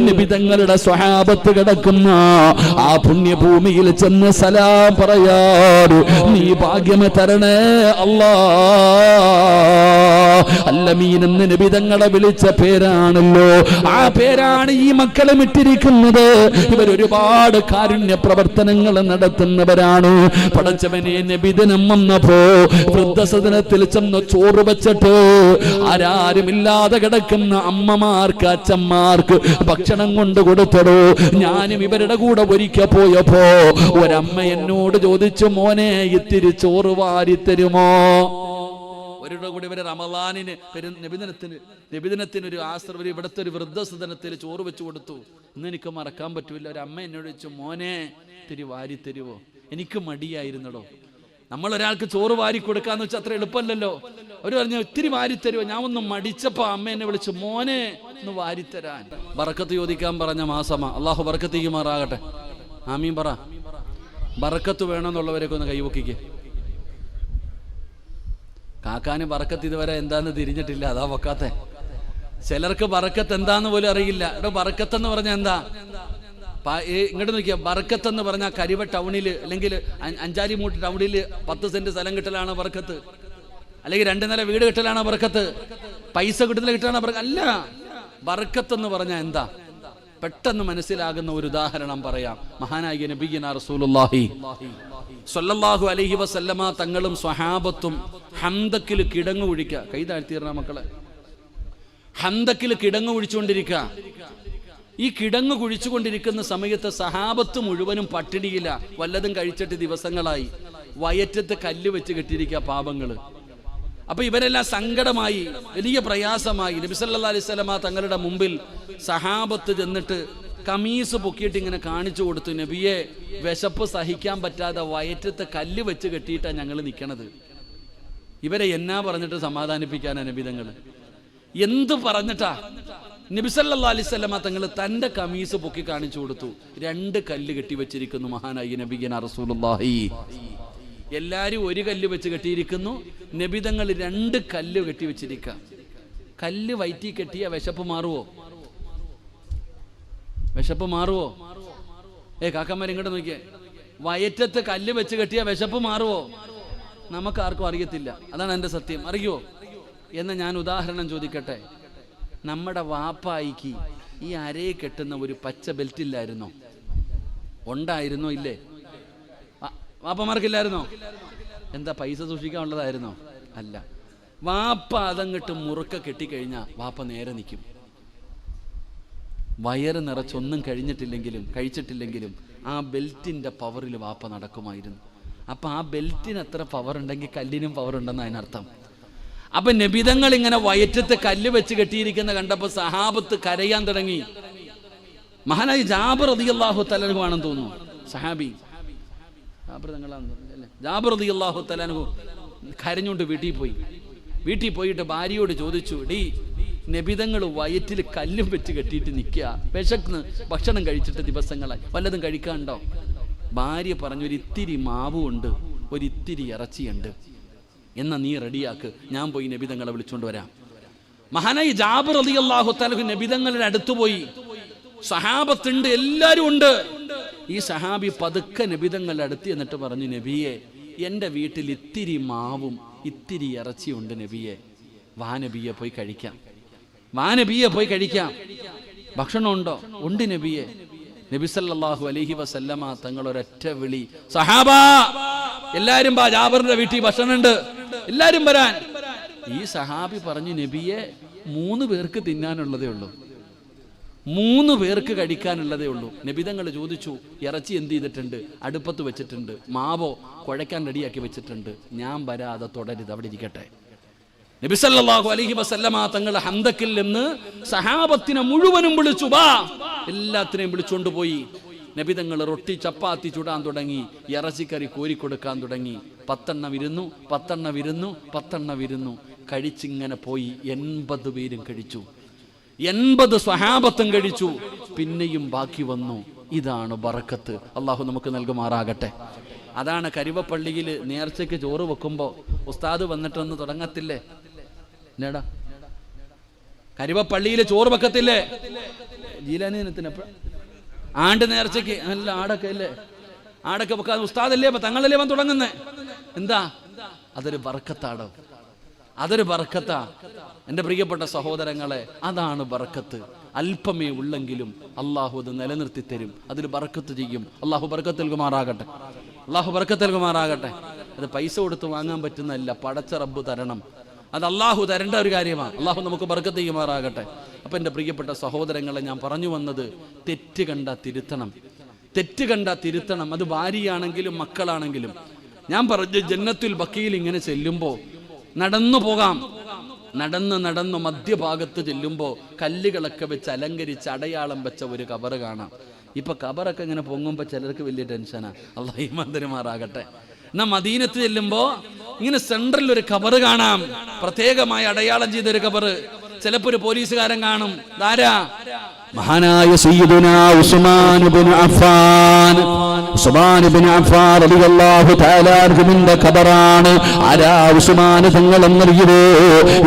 നബി തങ്ങളുടെ സ്വഹാബത്ത് കിടക്കുന്ന ആ പുണ്യഭൂമിയിൽ ചെന്ന് സലാം പറയാറ് നീ ഭാഗ്യം തരണേ അല്ലാ. അല്ലമീൻ എന്ന് നബി തങ്ങളെ വിളിച്ച പേരാണല്ലോ, ആ പേരാണ് ഈ മക്കളും ഇട്ടിരിക്കുന്നത്. ഇവരൊരുപാട് കാരുണ്യ പ്രവർത്തനങ്ങൾ നടത്തുന്നവരാണ്. പടച്ചവനെ നബിദിനം വന്നപ്പോ വൃദ്ധസദനത്തിൽ ചെന്ന് ചോറ് വെച്ചിട്ട് ആരാരുമില്ലാതെ കിടക്കുന്ന അമ്മമാർക്ക് അച്ഛന്മാർക്ക് ഭക്ഷണം കൊണ്ട് കൊടുത്തടോ. ഞാനും ഇവരുടെ കൂടെ ഒരിക്കൽ പോയപ്പോ ഒരമ്മ എന്നോട് ചോദിച്ചു, മോനെ ഇത്തിരി ചോറ് വാരിത്തരുമോ? അവരുടെ കൂടെ ഇവരെ റമളാനിന് നബിദിനത്തിന് ഒരു ആശ്രമം ഇവിടുത്തെ ഒരു വൃദ്ധസദനത്തിൽ ചോറ് വെച്ച് കൊടുത്തു. ഇന്ന് എനിക്ക് മറക്കാൻ പറ്റൂല. ഒരു അമ്മ എന്നോട് ചോദിച്ചു, മോനെ ഇത്തിരി വാരി തരുവോ? എനിക്ക് മടിയായിരുന്നടോ. നമ്മളൊരാൾക്ക് ചോറ് വാരി കൊടുക്കാന്ന് വെച്ചാൽ അത്ര എളുപ്പമല്ലല്ലോ. അവർ പറഞ്ഞു ഇത്തിരി വാരിത്തരുവോ? ഞാൻ ഒന്ന് മടിച്ചപ്പോ അമ്മ എന്നെ വിളിച്ചു, മോനെ ഒന്ന് വാരിത്തരാൻ. ബറക്കത്ത് ചോദിക്കാൻ പറഞ്ഞ മാസമാ. അള്ളാഹു ബറക്കത്ത് ചെയ്യുമാറാകട്ടെ. ആമീൻ പറ. ബറക്കത്ത് വേണമെന്നുള്ളവരൊക്കെ ഒന്ന് കൈവക്കിക്ക്. കാക്കാന് ബറക്കത്ത് ഇതുവരെ എന്താന്ന് തിരിഞ്ഞിട്ടില്ല, അതാ വെക്കാത്തെ. ചിലർക്ക് ബറക്കത്ത് എന്താന്ന് പോലും അറിയില്ല. ഇവിടെ ബറക്കത്ത് എന്ന് പറഞ്ഞാൽ എന്താ? ഇങ്ങോട്ട് നോക്കിയാ, ബറക്കത്ത് എന്ന് പറഞ്ഞാൽ കരിവ ടൗണിൽ അല്ലെങ്കിൽ അഞ്ചാലിമൂട്ട് ടൗണിൽ 10 സെന്റ് സ്ഥലം കിട്ടലാണ് ബറക്കത്ത്, അല്ലെങ്കിൽ 2 നില വീട് കിട്ടലാണ് ബറക്കത്ത്, പൈസ കിട്ടുന്ന കിട്ടലാണ് ബറക്കത്ത്. അല്ല, ബറക്കത്ത് എന്ന് പറഞ്ഞാൽ എന്താ? പെട്ടെന്ന് മനസ്സിലാകുന്ന ഒരു ഉദാഹരണം പറയാം. മഹാനായ നബിയുനാ റസൂലുള്ളാഹി സ്വല്ലല്ലാഹു അലൈഹി വസല്ലമ തങ്ങളും സ്വഹാബത്തും ഹംദക്കിൽ കിടങ്ങു കുഴിക്കുക. കൈ താഴ്ത്തിയിരുന്ന മക്കളെ, ഹംദക്കിൽ കിടങ്ങു കുഴിച്ചുകൊണ്ടിരിക്കുക. ഈ കിടങ്ങു കുഴിച്ചുകൊണ്ടിരിക്കുന്ന സമയത്ത് സഹാബത്ത് മുഴുവനും പട്ടിണിയില്ല. വല്ലതും കഴിച്ചിട്ട് ദിവസങ്ങളായി. വയറ്റത്ത് കല്ല് വെച്ച് കെട്ടിയിരിക്കുക പാപങ്ങള്. അപ്പൊ ഇവരെല്ലാം സങ്കടമായി, വലിയ പ്രയാസമായി. നബി സല്ലല്ലാഹു അലൈഹി വസല്ലമ തങ്ങളുടെ മുമ്പിൽ സഹാബത്ത് ചെന്നിട്ട് കമീസ് പൊക്കിയിട്ട് ഇങ്ങനെ കാണിച്ചു കൊടുത്തു, നബിയെ വിശപ്പ് സഹിക്കാൻ പറ്റാതെ വയറ്റത്ത് കല്ല് വെച്ച് കെട്ടിയിട്ടാണ് ഞങ്ങൾ നിൽക്കണത്. ഇവരെ എന്നാ പറഞ്ഞിട്ട് സമാധാനിപ്പിക്കാനാ നബി തങ്ങൾ? എന്ത് പറഞ്ഞിട്ടാ? നബി സല്ലല്ലാഹു അലൈഹി വസല്ലമ തങ്ങൾ തന്റെ കമീസ് പൊക്കി കാണിച്ചു കൊടുത്തു. 2 കല്ല് കെട്ടി വെച്ചിരിക്കുന്നു മഹാനായ നബിയുനാ റസൂലുള്ളാഹി. എല്ലാരും ഒരു കല്ല് വെച്ച് കെട്ടിയിരിക്കുന്നു, നബി തങ്ങൾ 2 കല്ല് കെട്ടി വെച്ചിരിക്കുക. കല്ല് വയറ്റി കെട്ടിയ വിശപ്പ് മാറുവോ? വിശപ്പ് മാറുവോ? കാക്കന്മാർ ഇങ്ങോട്ട് നോക്കിയേ, വയറ്റത്ത് കല്ല് വെച്ച് കെട്ടിയ വിശപ്പ് മാറുവോ? നമുക്ക് ആർക്കും അറിയത്തില്ല. അതാണ് എൻ്റെ സത്യം. അറിയോ? എന്ന് ഞാൻ ഉദാഹരണം ചോദിക്കട്ടെ. നമ്മുടെ വാപ്പായിക്ക് ഈ അരയെ കെട്ടുന്ന ഒരു പച്ച ബെൽറ്റ് ഇല്ലായിരുന്നോ? ഉണ്ടായിരുന്നോ? ഇല്ലേ? വാപ്പമാർക്കില്ലായിരുന്നോ? എന്താ പൈസ സൂക്ഷിക്കാനുള്ളതായിരുന്നോ? അല്ല. വാപ്പ അതങ്ങട്ട് മുറുക്ക കെട്ടിക്കഴിഞ്ഞാൽ വാപ്പ നേരെ നിൽക്കും. വയറ് നിറച്ചൊന്നും കഴിച്ചിട്ടില്ലെങ്കിലും ആ ബെൽറ്റിന്റെ പവറിൽ വാപ്പ നടക്കുമായിരുന്നു. അപ്പൊ ആ ബെൽറ്റിന് എത്ര പവർ ഉണ്ടെങ്കിൽ കല്ലിനും പവർ ഉണ്ടെന്ന് അതിനർത്ഥം. അപ്പൊ നബിതങ്ങൾ ഇങ്ങനെ വയറ്റത്ത് കല്ല് വെച്ച് കെട്ടിയിരിക്കുന്ന കണ്ടപ്പോ സഹാബത്ത് കരയാൻ തുടങ്ങി. മഹാനായി ജാബിർ റളിയല്ലാഹു തആല അൻഹു ആണെന്ന് തോന്നുന്നു, സഹാബി. ജാബിർ റളിയല്ലാഹു തആല അൻഹു കരഞ്ഞുകൊണ്ട് വീട്ടിൽ പോയിട്ട് ഭാര്യയോട് ചോദിച്ചു, ഡീ നബിതങ്ങൾ വയറ്റിൽ കല്ലും വെച്ച് കെട്ടിയിട്ട് നിൽക്കുക, വിശന്ന് ഭക്ഷണം കഴിച്ചിട്ട് ദിവസങ്ങളായി, വല്ലതും കഴിക്കാണ്ടോ? ഭാര്യ പറഞ്ഞു, ഒരിത്തിരി മാവുണ്ട്, ഒരിത്തിരി ഇറച്ചിയുണ്ട്, എന്നാ നീ റെഡിയാക്ക്, ഞാൻ പോയി നബിതങ്ങളെ വിളിച്ചോണ്ട് വരാം. മഹാനായി ജാബിർ റളിയല്ലാഹു തആല നബിതങ്ങളുടെ അടുത്ത് പോയി. സഹാബത്തുണ്ട്, എല്ലാരും ഉണ്ട്. ഈ സഹാബി പതുക്കെ നബിതങ്ങളുടെ അടുത്ത് എന്നിട്ട് പറഞ്ഞു, നബിയെ, എൻ്റെ വീട്ടിൽ ഇത്തിരി മാവും ഇത്തിരി ഇറച്ചിയുണ്ട് നബിയെ, വാ നബിയെ പോയി കഴിക്കാം, ഭക്ഷണം ഉണ്ടോ? ഉണ്ട് നബിയെ. നബി സല്ലല്ലാഹു അലൈഹി വസല്ലമ തങ്ങൾ ഒരൊറ്റ വിളി, സഹാബാ എല്ലാരും വാ, ജാബിറിന്റെ വീട്ടിൽ ഭക്ഷണം ഉണ്ട്, എല്ലാരും വരാൻ. ഈ സഹാബി പറഞ്ഞു, നബിയെ 3 പേർക്ക് തിന്നാനുള്ളതേ ഉള്ളൂ, 3 പേർക്ക് കഴിക്കാനുള്ളതേ ഉള്ളൂ. നബിതങ്ങൾ ചോദിച്ചു, ഇറച്ചി എന്ത് ചെയ്തിട്ടുണ്ട്? അടുപ്പത്ത് വെച്ചിട്ടുണ്ട്, മാവോ കുഴയ്ക്കാൻ റെഡിയാക്കി വെച്ചിട്ടുണ്ട്, ഞാൻ വരാതെ തുടരുത്, അവിടെ ഇരിക്കട്ടെ. നബി സല്ലല്ലാഹു അലൈഹി വസല്ലമ തങ്ങൾ ഹംദക്കിൽ നിന്ന് സഹാബത്തിനെ മുഴുവനും വിളിച്ചു, വാ, എല്ലാത്തിനെയും വിളിച്ചുകൊണ്ട് പോയി. നബിതങ്ങൾ റൊട്ടി ചപ്പാത്തി ചുടാൻ തുടങ്ങി, ഇറച്ചിക്കറി കോരിക്കൊടുക്കാൻ തുടങ്ങി. 10 എണ്ണം വിരുന്നു കഴിച്ചിങ്ങനെ പോയി. 80 പേരും കഴിച്ചു, 80 സ്വഹാബത്തും കഴിച്ചു. പിന്നെയും ബാക്കി വന്നു. ഇതാണ് ബറക്കത്ത്. അള്ളാഹു നമുക്ക് നൽകുമാറാകട്ടെ. അതാണ് കരുവപ്പള്ളിയിൽ നേർച്ചയ്ക്ക് ചോറ് വെക്കുമ്പോൾ ഉസ്താദ് വന്നിട്ടൊന്ന് തുടങ്ങത്തില്ലേ? എന്നടാ, കരുവപ്പള്ളിയിൽ ചോറ് വെക്കത്തില്ലേ? ജീലാനിദിനത്തിന് ആണ്ട് നേർച്ചയ്ക്ക് നല്ല ആടൊക്കെ അല്ലേ, ആടൊക്കെ വെക്കാൻ ഉസ്താദല്ലേ തങ്ങളല്ലേ വന്ന് തുടങ്ങുന്നേ. എന്താ അതൊരു ബർക്കത്താടോ, അതൊരു ബർക്കത്താ എൻ്റെ പ്രിയപ്പെട്ട സഹോദരങ്ങളെ. അതാണ് ബർക്കത്ത്. അല്പമേ ഉള്ളെങ്കിലും അള്ളാഹു അത് നിലനിർത്തി തരും, അതിൽ ബർക്കത്ത് ചെയ്യും. അള്ളാഹു ബർക്കത്ത് നൽകുമാറാകട്ടെ, അള്ളാഹു ബർക്കത്ത് നൽകുമാറാകട്ടെ. അത് പൈസ കൊടുത്ത് വാങ്ങാൻ പറ്റുന്നതല്ല, പടച്ച റബ്ബ് തരണം. അത് അള്ളാഹു തരേണ്ട ഒരു കാര്യമാണ്. അള്ളാഹു നമുക്ക് ബർക്കത്ത് ചെയ്യുമാറാകട്ടെ. അപ്പം എൻ്റെ പ്രിയപ്പെട്ട സഹോദരങ്ങളെ, ഞാൻ പറഞ്ഞു വന്നത് തെറ്റ് കണ്ടാൽ തിരുത്തണം, തെറ്റ് കണ്ടാൽ തിരുത്തണം. അത് ഭാര്യയാണെങ്കിലും മക്കളാണെങ്കിലും. ഞാൻ പറഞ്ഞു ജന്നത്തുൽ ബഖീൽ ഇങ്ങനെ ചെല്ലുമ്പോൾ നടന്നു പോകാം. നടന്ന് മധ്യഭാഗത്ത് ചെല്ലുമ്പോൾ കല്ലുകളൊക്കെ വെച്ച് അലങ്കരിച്ച് അടയാളം വെച്ച ഒരു കബറ് കാണാം. ഇപ്പൊ കബറൊക്കെ ഇങ്ങനെ പൊങ്ങുമ്പോൾ ചിലർക്ക് വലിയ ടെൻഷനാ. അല്ലാഹു ഈമാൻ തരുമാറാകട്ടെ. എന്നാ മദീനത്ത് ചെല്ലുമ്പോ ഇങ്ങനെ സെൻട്രൽ ഒരു കബറ് കാണാം, പ്രത്യേകമായി അടയാളം ചെയ്തൊരു കബറ്. ചിലപ്പോ ഒരു പോലീസുകാരൻ കാണും. ധാരാ മഹാനായ സയ്യിദുനാ ഉസ്മാൻ ഇബ്നു അഫ്ഫാൻ, ഉസ്മാൻ ഇബ്നു അഫ്ഫാൻ റളിയല്ലാഹു തആല അൻഹുവിന്റെ ഖബറാണ്. ആരാ ഉസ്മാൻ തങ്ങൾ എന്നറിയുമോ?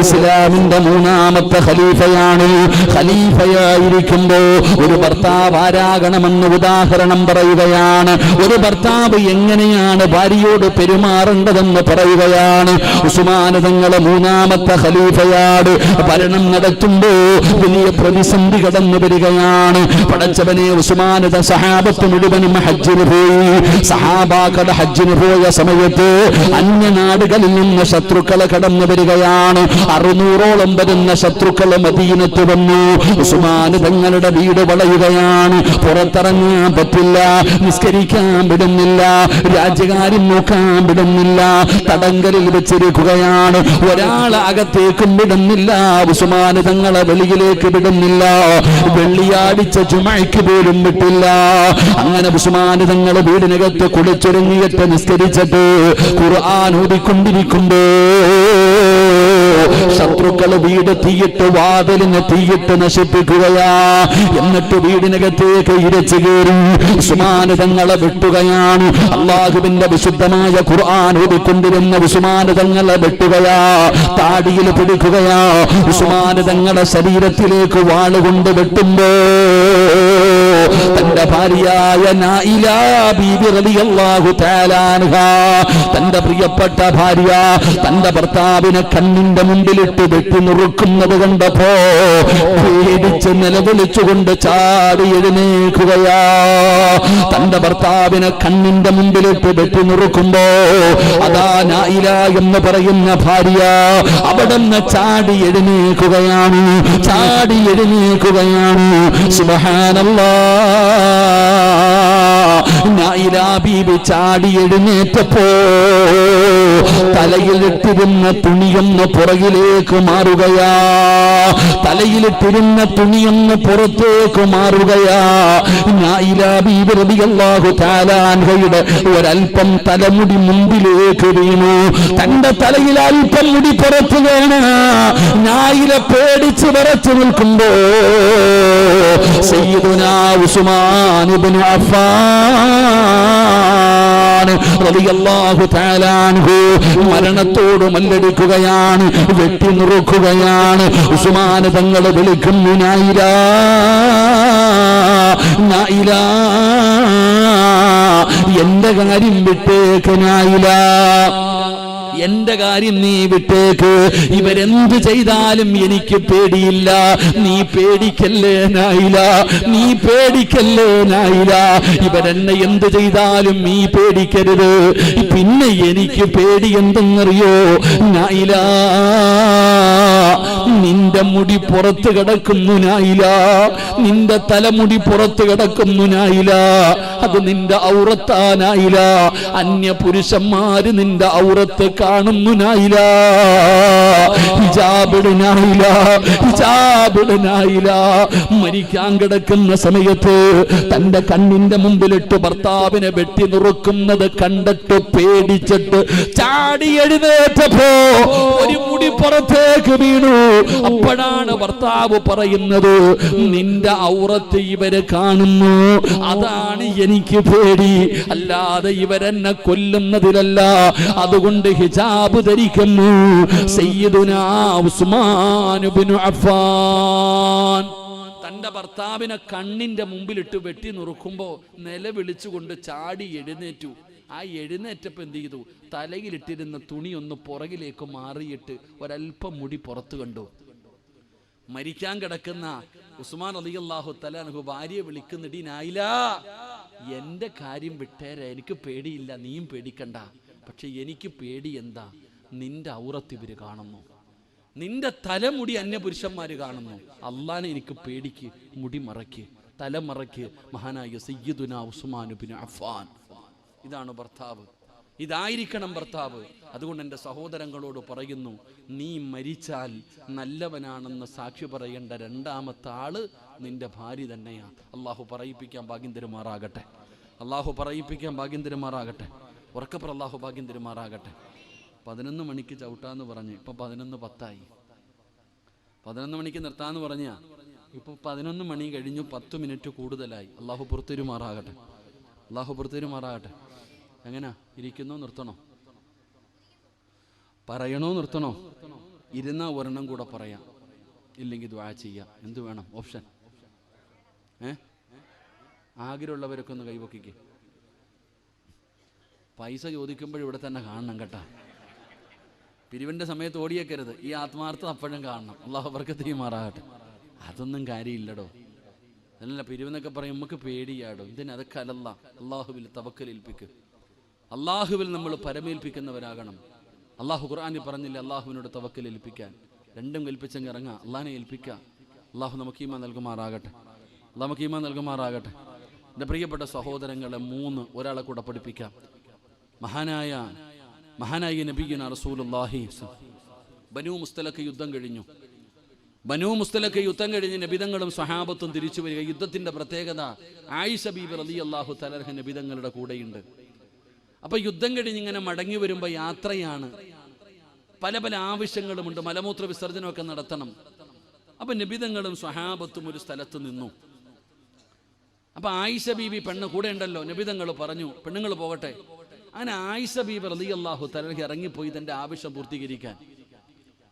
ഇസ്ലാമിന്റെ മൂന്നാമത്തെ ഖലീഫയാണ്. ഖലീഫയായിരിക്കുമ്പോ ഒരു ഭർത്താവ് ആരാകണമെന്ന് ഉദാഹരണം പറയുകയാണ്. ഒരു ഭർത്താവ് എങ്ങനെയാണ് ഭാര്യയോട് പെരുമാറേണ്ടതെന്ന് പറയുകയാണ്. ഉസ്മാൻ തങ്ങൾ മൂന്നാമത്തെ ഖലീഫയാണ്. ഭരണം നടത്തുമ്പോ വലിയ പ്രതിസന്ധി കടന്നു വരികയാണ്. പടച്ചവനെ, ഉസ്മാനത സഹാബത്ത് മുഴുവനും ഹജ്ജിന് പോയി. സഹാബാക്കളുടെ ഹജ്ജിന് പോയ സമയത്ത് അന്യനാടുകളിൽ നിന്ന് ശത്രുക്കളെ കടന്നു വരികയാണ്. 600ഓളം വരുന്ന ശത്രുക്കൾ മദീനത്ത് വന്നു. ഉസ്മാൻ തങ്ങളുടെ വീട് വളയുകയാണ്. പുറത്തിറങ്ങാൻ പറ്റില്ല, നിസ്കരിക്കാൻ വിടുന്നില്ല, രാജ്യകാര്യം നോക്കാൻ വിടുന്നില്ല, തടങ്കലിൽ വെച്ചിരിക്കുകയാണ്. ഒരാളെ അകത്തേക്കും വിടുന്നില്ല, ഉസ്മാൻ തങ്ങളെ വെളിയിലേക്ക് വിടുന്നില്ല. വെള്ളിയാടിച്ച ജുമഅയ്ക്ക് പോലും വിട്ടില്ല. അങ്ങനെ ഉസ്മാൻ തങ്ങൾ വീടിനകത്ത് കുളിച്ചൊരുങ്ങിയിട്ട് നിസ്കരിച്ചിട്ട് ഖുർആൻ ഓതിക്കൊണ്ടിരിക്കുമ്പോ ശത്രുക്കൾ വീട് തീയിട്ട് വാതിലിന് തീയിട്ട് നശിപ്പിക്കുകയാ. എന്നിട്ട് വീടിനകത്തേക്ക് ഇരച്ചു കയറി ഉസ്മാൻ തങ്ങളെ വെട്ടുകയാണ്. അള്ളാഹുവിന്റെ വിശുദ്ധമായ ഖുർആൻ ഓതിക്കൊണ്ടിരുന്ന ഉസ്മാൻ തങ്ങളെ വെട്ടുകയാ, താടിയിൽ പിടിക്കുകയാ. ഉസ്മാൻ തങ്ങളുടെ ശരീരത്തിലേക്ക് വാളുകൊണ്ട് വെട്ടുമ്പോ തന്റെ ഭാര്യയായ നായില ബീബി റളിയല്ലാഹു തആല അൻഹാ, തന്റെ പ്രിയപ്പെട്ട ഭാര്യ തന്റെ ഭർത്താവിനെ കണ്ണിന്റെ മുമ്പിലിട്ട് വെട്ടി നുറുക്കുന്നത് കണ്ടപ്പോ പേടിച്ച് നിലവിളിച്ചുകൊണ്ട് ചാടി എഴുന്നേൽക്കുകയാ. തന്റെ ഭർത്താവിനെ കണ്ണിന്റെ മുമ്പിലിട്ട് വെട്ടി നുറുക്കുമ്പോ അതാ നായില എന്ന് പറയുന്ന ഭാര്യ അവിടുന്ന് ചാടി എഴുന്നേൽക്കുകയാണ്, ചാടി എഴുന്നേൽക്കുകയാണ്. സുബ്ഹാനല്ലാഹ്. നായില ബീബി ചാടി എഴുന്നേറ്റപ്പോ തലയിലിട്ടിരുന്ന തുണിയൊന്ന് പുറകിലേക്ക് മാറുകയാ, തലയിലിട്ടിരുന്ന തുണിയൊന്ന് പുറത്തേക്ക് മാറുകയാ. നായില ബീബി റളിയല്ലാഹു തആല അൻഹയുടെ ഒരൽപ്പം തലമുടി മുമ്പിലേക്ക് വീണു. തന്റെ തലയിൽ അല്പം മുടി പുറത്തു വീണ് നായില പേടിച്ച് വിറച്ചു നിൽക്കുമ്പോ സയ്യിദുനാ ഉസ്മാൻ ഇബ്നു അഫ്ഫാൻ റളിയല്ലാഹു തആല അൻഹു മരണത്തോട് മല്ലടിക്കുകയാണ്, വെട്ടി നുറുക്കുകയാണ്. ഉസ്മാൻ തങ്ങൾ വിളിക്കുന്നു, നായില, നായില, എന്റെ കാര്യം വിട്ടേക്ക് നായില, എന്റെ കാര്യം നീ വിട്ടേക്ക്. ഇവരെന്ത് ചെയ്താലും എനിക്ക് പേടിയില്ല. നീ പേടിക്കല്ലേ നായില, നീ പേടിക്കല്ലേ നായില. ഇവരെന്നെ എന്ത് ചെയ്താലും നീ പേടിക്കരുത്. പിന്നെ എനിക്ക് പേടി എന്തെന്നറിയോ നായില? നിന്റെ മുടി പുറത്ത് കിടക്കുന്നു നായില, നിന്റെ തലമുടി പുറത്ത് കിടക്കുന്നു നായില. അത് നിന്റെ ഔറത്താ നായില. അന്യ പുരുഷന്മാര് നിന്റെ ഔറത്ത് കാണുന്നു നായില. ഹിജാബിട് നായില, ഹിജാബിട് നായില. മരിക്കാൻ കിടക്കുന്ന സമയത്ത് തന്റെ കണ്ണിന്റെ മുമ്പിലിട്ട് ഭർത്താവിനെ വെട്ടി നുറുക്കുന്നത് കണ്ടിട്ട് പേടിച്ചിട്ട് ചാടി എഴുന്നേറ്റപ്പോ ഒരു മുടി പുറത്തേക്ക് വീണു. അപ്പോഴാണ് ഭർത്താവ് പറയുന്നത്, നിന്റെ ഔറത്ത് ഇവര് കാണുന്നു, അതാണ് എനിക്ക് പേടി, അല്ലാതെ ഇവരെന്നെ കൊല്ലുന്നതിലല്ല. അതുകൊണ്ട് ഹിജാബ് ധരിക്കുന്നു. സയ്യിദുനാ ഉസ്മാൻ ഇബ്നു അഫ്ഫാൻ തൻ്റെ ഭർത്താവിനെ കണ്ണിൻ്റെ മുമ്പിലിട്ട് വെട്ടി നുറുക്കുമ്പോൾ നിലവിളിച്ചുകൊണ്ട് ചാടി എഴുന്നേറ്റു. ആ എഴുന്നേറ്റപ്പോൾ എന്ത് ചെയ്തു? തലയിലിട്ടിരുന്ന തുണി ഒന്ന് പുറകിലേക്ക് മാറിയിട്ട് ഒരല്പം മുടി പുറത്തു കണ്ടു. മരിക്കാൻ കിടക്കുന്ന ഉസ്മാൻ റളിയല്ലാഹു തആല അൻഹു ഭാര്യയെ വിളിക്കുന്നിടി നായില, എൻ്റെ കാര്യം വിട്ടേരെ, എനിക്ക് പേടിയില്ല, നീയും പേടിക്കണ്ട. പക്ഷെ എനിക്ക് പേടി എന്താ? നിന്റെ ഔറത്ത് ഇവര് കാണുന്നു, നിന്റെ തലമുടി അന്യപുരുഷന്മാർ കാണുന്നു. അള്ളാനെ എനിക്ക് പേടിക്ക്, മുടി മറയ്ക്ക്, തലമറയ്ക്ക്. മഹാനായ സയ്യിദുനാ ഉസ്മാൻ ഇബ്നു അഫ്ഫാൻ. ഇതാണ് ഭർത്താവ്, ഇതായിരിക്കണം ഭർത്താവ്. അതുകൊണ്ട് എൻ്റെ സഹോദരങ്ങളോട് പറയുന്നു, നീ മരിച്ചാൽ നല്ലവനാണെന്ന് സാക്ഷി പറയേണ്ട രണ്ടാമത്തെ ആള് നിന്റെ ഭാര്യ തന്നെയാണ്. അള്ളാഹു പറയിപ്പിക്കാൻ ഭാഗ്യം തരുമാറാകട്ടെ, അള്ളാഹു പറയിപ്പിക്കാൻ ഭാഗ്യം തരുമാറാകട്ടെ. ഉറക്കപ്പുറ അള്ളാഹു ഭാഗ്യം തരുമാറാകട്ടെ. 11 മണിക്ക് ചവിട്ടാന്ന് പറഞ്ഞ് ഇപ്പം 11:10. 11 മണിക്ക് നിർത്താന്ന് പറഞ്ഞ ഇപ്പം 11 മണി കഴിഞ്ഞു, 10 മിനിറ്റ് കൂടുതലായി. അള്ളാഹു പുറത്തുരുമാറാകട്ടെ, അള്ളാഹു പുറത്തുരുമാറാകട്ടെ. എങ്ങനാ ഇരിക്കുന്നോ നിർത്തണോ? പറയണോ നിർത്തണോ? ഇരുന്നാ ഒരെണ്ണം കൂടെ പറയാം, ഇല്ലെങ്കിൽ ദുആ ചെയ്യാം. എന്ത് വേണം ഓപ്ഷൻ? ആഗ്രഹമുള്ളവരൊക്കെ ഒന്ന് കൈവക്കിക്ക്. പൈസ ചോദിക്കുമ്പോൾ ഇവിടെ തന്നെ കാണണം കേട്ടാ. പിരിവിൻ്റെ സമയത്ത് ഓടിയേക്കരുത്. ഈ ആത്മാർത്ഥം അപ്പോഴും കാണണം. അള്ളാഹു ബർക്കത്ത് ചെയ്യുമാറാകട്ടെ. അതൊന്നും കാര്യമില്ലടോ. അതല്ല പിരിവെന്നൊക്കെ പറയും, നമുക്ക് പേടിയാടോ. ഇതിനതൊക്കെ അല്ല. അള്ളാഹുവിൽ തവക്കലേൽപ്പിക്കുക. അള്ളാഹുവിൽ നമ്മൾ പരമേൽപ്പിക്കുന്നവരാകണം. അള്ളാഹു ഖുർആനിൽ പറഞ്ഞില്ല അള്ളാഹുവിനോട് തവക്കലേൽപ്പിക്കാൻ. രണ്ടും കൽപ്പിച്ചങ്ങ് ഇറങ്ങുക, അള്ളാഹിനെ ഏൽപ്പിക്കുക. അള്ളാഹു നമുക്ക് ഈമാൻ നൽകുമാറാകട്ടെ, അള്ളാഹു നമുക്ക് ഈമാൻ നൽകുമാറാകട്ടെ. എൻ്റെ പ്രിയപ്പെട്ട സഹോദരങ്ങളെ, 3 ഒരാളെ കൂടെ പഠിപ്പിക്കാം. മഹാനായ നബിയുനാ റസൂലുള്ളാഹി ബനൂ മുസ്തലഖ് യുദ്ധം കഴിഞ്ഞു. ബനൂ മുസ്തലഖ് യുദ്ധം കഴിഞ്ഞ് നബിതങ്ങളും സ്വഹാബത്തും തിരിച്ചു വരിക. യുദ്ധത്തിന്റെ പ്രത്യേകത, ആയിഷ ബീബി റളിയല്ലാഹു തആല അൻഹ നബിതങ്ങളുടെ കൂടെയുണ്ട്. അപ്പൊ യുദ്ധം കഴിഞ്ഞ് ഇങ്ങനെ മടങ്ങി വരുമ്പോൾ യാത്രയാണ്, പല പല ആവശ്യങ്ങളുമുണ്ട്, മലമൂത്ര വിസർജനമൊക്കെ നടത്തണം. അപ്പൊ നബിതങ്ങളും സ്വഹാബത്തും ഒരു സ്ഥലത്ത് നിന്നു. അപ്പൊ ആയിഷ ബീബി പെണ്ണ് കൂടെ ഉണ്ടല്ലോ, നബിതങ്ങൾ പറഞ്ഞു പെണ്ണുങ്ങൾ പോകട്ടെ. അങ്ങനെ ആയിഷ ബീബി റളിയല്ലാഹു തആല ഇറങ്ങിപ്പോയി തന്റെ ആവശ്യം പൂർത്തീകരിക്കാൻ.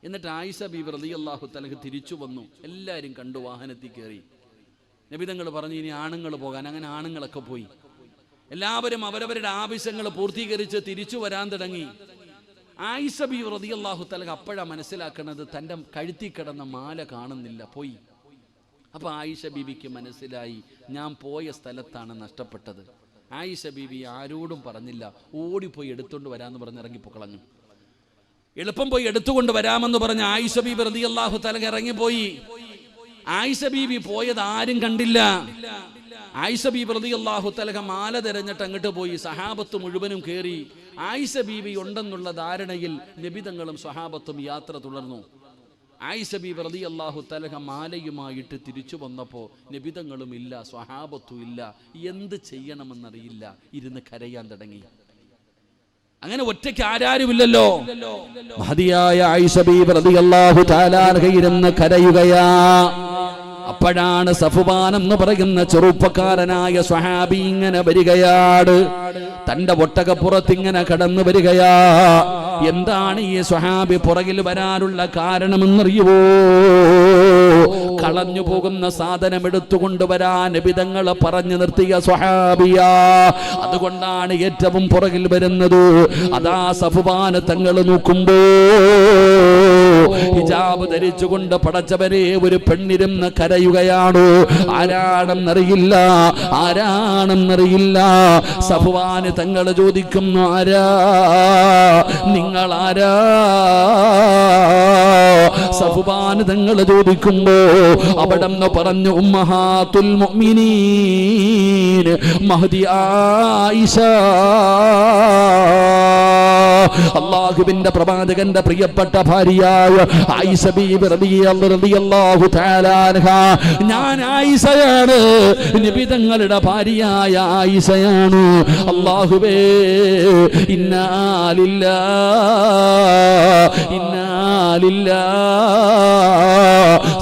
എന്നിട്ട് ആയിഷ ബീബി റളിയല്ലാഹു തആല തിരിച്ചു വന്നു. എല്ലാവരും കണ്ടു, വാഹനത്തിൽ കയറി. നബിതങ്ങൾ പറഞ്ഞു ഇനി ആണുങ്ങൾ പോകാൻ. അങ്ങനെ ആണുങ്ങളൊക്കെ പോയി. എല്ലാവരും അവരവരുടെ ആവശ്യങ്ങൾ പൂർത്തീകരിച്ച് തിരിച്ചു വരാൻ തുടങ്ങി. ആയിഷ ബീബി റളിയല്ലാഹു തആല അപ്പോഴാണ് മനസ്സിലാക്കണത്, തൻ്റെ കഴുത്തിൽ കിടന്ന മാല കാണുന്നില്ല, പോയി. അപ്പൊ ആയിഷ ബീബിക്ക് മനസ്സിലായി, ഞാൻ പോയ സ്ഥലത്താണ് നഷ്ടപ്പെട്ടത്. ആയിഷ ബീബി ആരോടും പറഞ്ഞില്ല, ഓടിപ്പോയി എടുത്തുകൊണ്ട് വരാമെന്ന് പറഞ്ഞ് ഇറങ്ങിപ്പോക്കളഞ്ഞു. എളുപ്പം പോയി എടുത്തുകൊണ്ട് വരാമെന്ന് പറഞ്ഞ് ആയിഷ ബീബി റളിയല്ലാഹു തആല ഇറങ്ങിപ്പോയി. ആയിഷ ബീബി പോയത് ആരും കണ്ടില്ല. ആയിഷ ബീബി റളിയല്ലാഹു തആല മാല തിരഞ്ഞിട്ട് അങ്ങോട്ട് പോയി. സഹാബത്ത് മുഴുവനും കയറി. ആയിഷ ബീബി ഉണ്ടെന്നുള്ള ധാരണയിൽ നബിതങ്ങളും സ്വഹാബത്തും യാത്ര തുടർന്നു. ആയിഷ ബീബി റളിയല്ലാഹു തആല മാലയുമായിട്ട് തിരിച്ചു വന്നപ്പോൾ നബിതങ്ങളും ഇല്ല, സ്വഹാബത്തും ഇല്ല. എന്ത് ചെയ്യണമെന്നറിയില്ല, ഇരുന്ന് കരയാൻ തുടങ്ങി. അങ്ങനെ ഒറ്റയ്ക്ക് ആരാരുമില്ലല്ലോ. മഹദിയായ ആയിഷ ബീബി റളിയല്ലാഹു തആല ഇരുന്ന് കരയുകയാ. അപ്പോഴാണ് സഫ്വാൻ എന്ന് പറയുന്ന ചെറുപ്പക്കാരനായ സ്വഹാബി ഇങ്ങനെ വരികയാണ്. തന്റെ ഒട്ടകപ്പുറത്തിങ്ങനെ കടന്നു വരികയാ. എന്താണ് ഈ സ്വഹാബി പുറകിൽ വരാനുള്ള കാരണമെന്നറിയുവോ? കളഞ്ഞു പോകുന്ന സാധനം എടുത്തുകൊണ്ടുവരാൻ നബിതങ്ങളെ പറഞ്ഞു നിർത്തിയ സ്വഹാബിയാ. അതുകൊണ്ടാണ് ഏറ്റവും പുറകിൽ വരുന്നത്. അതാ സഫ്വാൻ തങ്ങൾ നോക്കുമ്പോ ഹിജാബ് ധരിച്ചുകൊണ്ട് പടച്ചവരെ ഒരു പെണ്ണിരുന്ന് കരയുകയാണ്. ആരാണെന്നറിയില്ല. സഫ്വാൻ തങ്ങൾ ചോദിക്കുന്നു, ആരാ നിങ്ങളാരാ? സഫ്വാൻ തങ്ങൾ ചോദിക്കുമ്പോ അവിടെന്ന് പറഞ്ഞു, ഉമ്മഹാത്തുൽ മുഅ്മിനീൻ മഹദി ആയിഷ. അല്ലാഹുവിന്റെ പ്രവാചകന്റെ പ്രിയപ്പെട്ട ഭാര്യയായ ആയിഷ ബീബി റളിയല്ലാഹു തആല അൻഹ. ഞാൻ ആയിഷയാണ്, നബിതങ്ങളുടെ ഭാര്യയായ ആയിഷയാണ്. അല്ലാഹുവേ, ഇന്നാ ലില്ലാഹി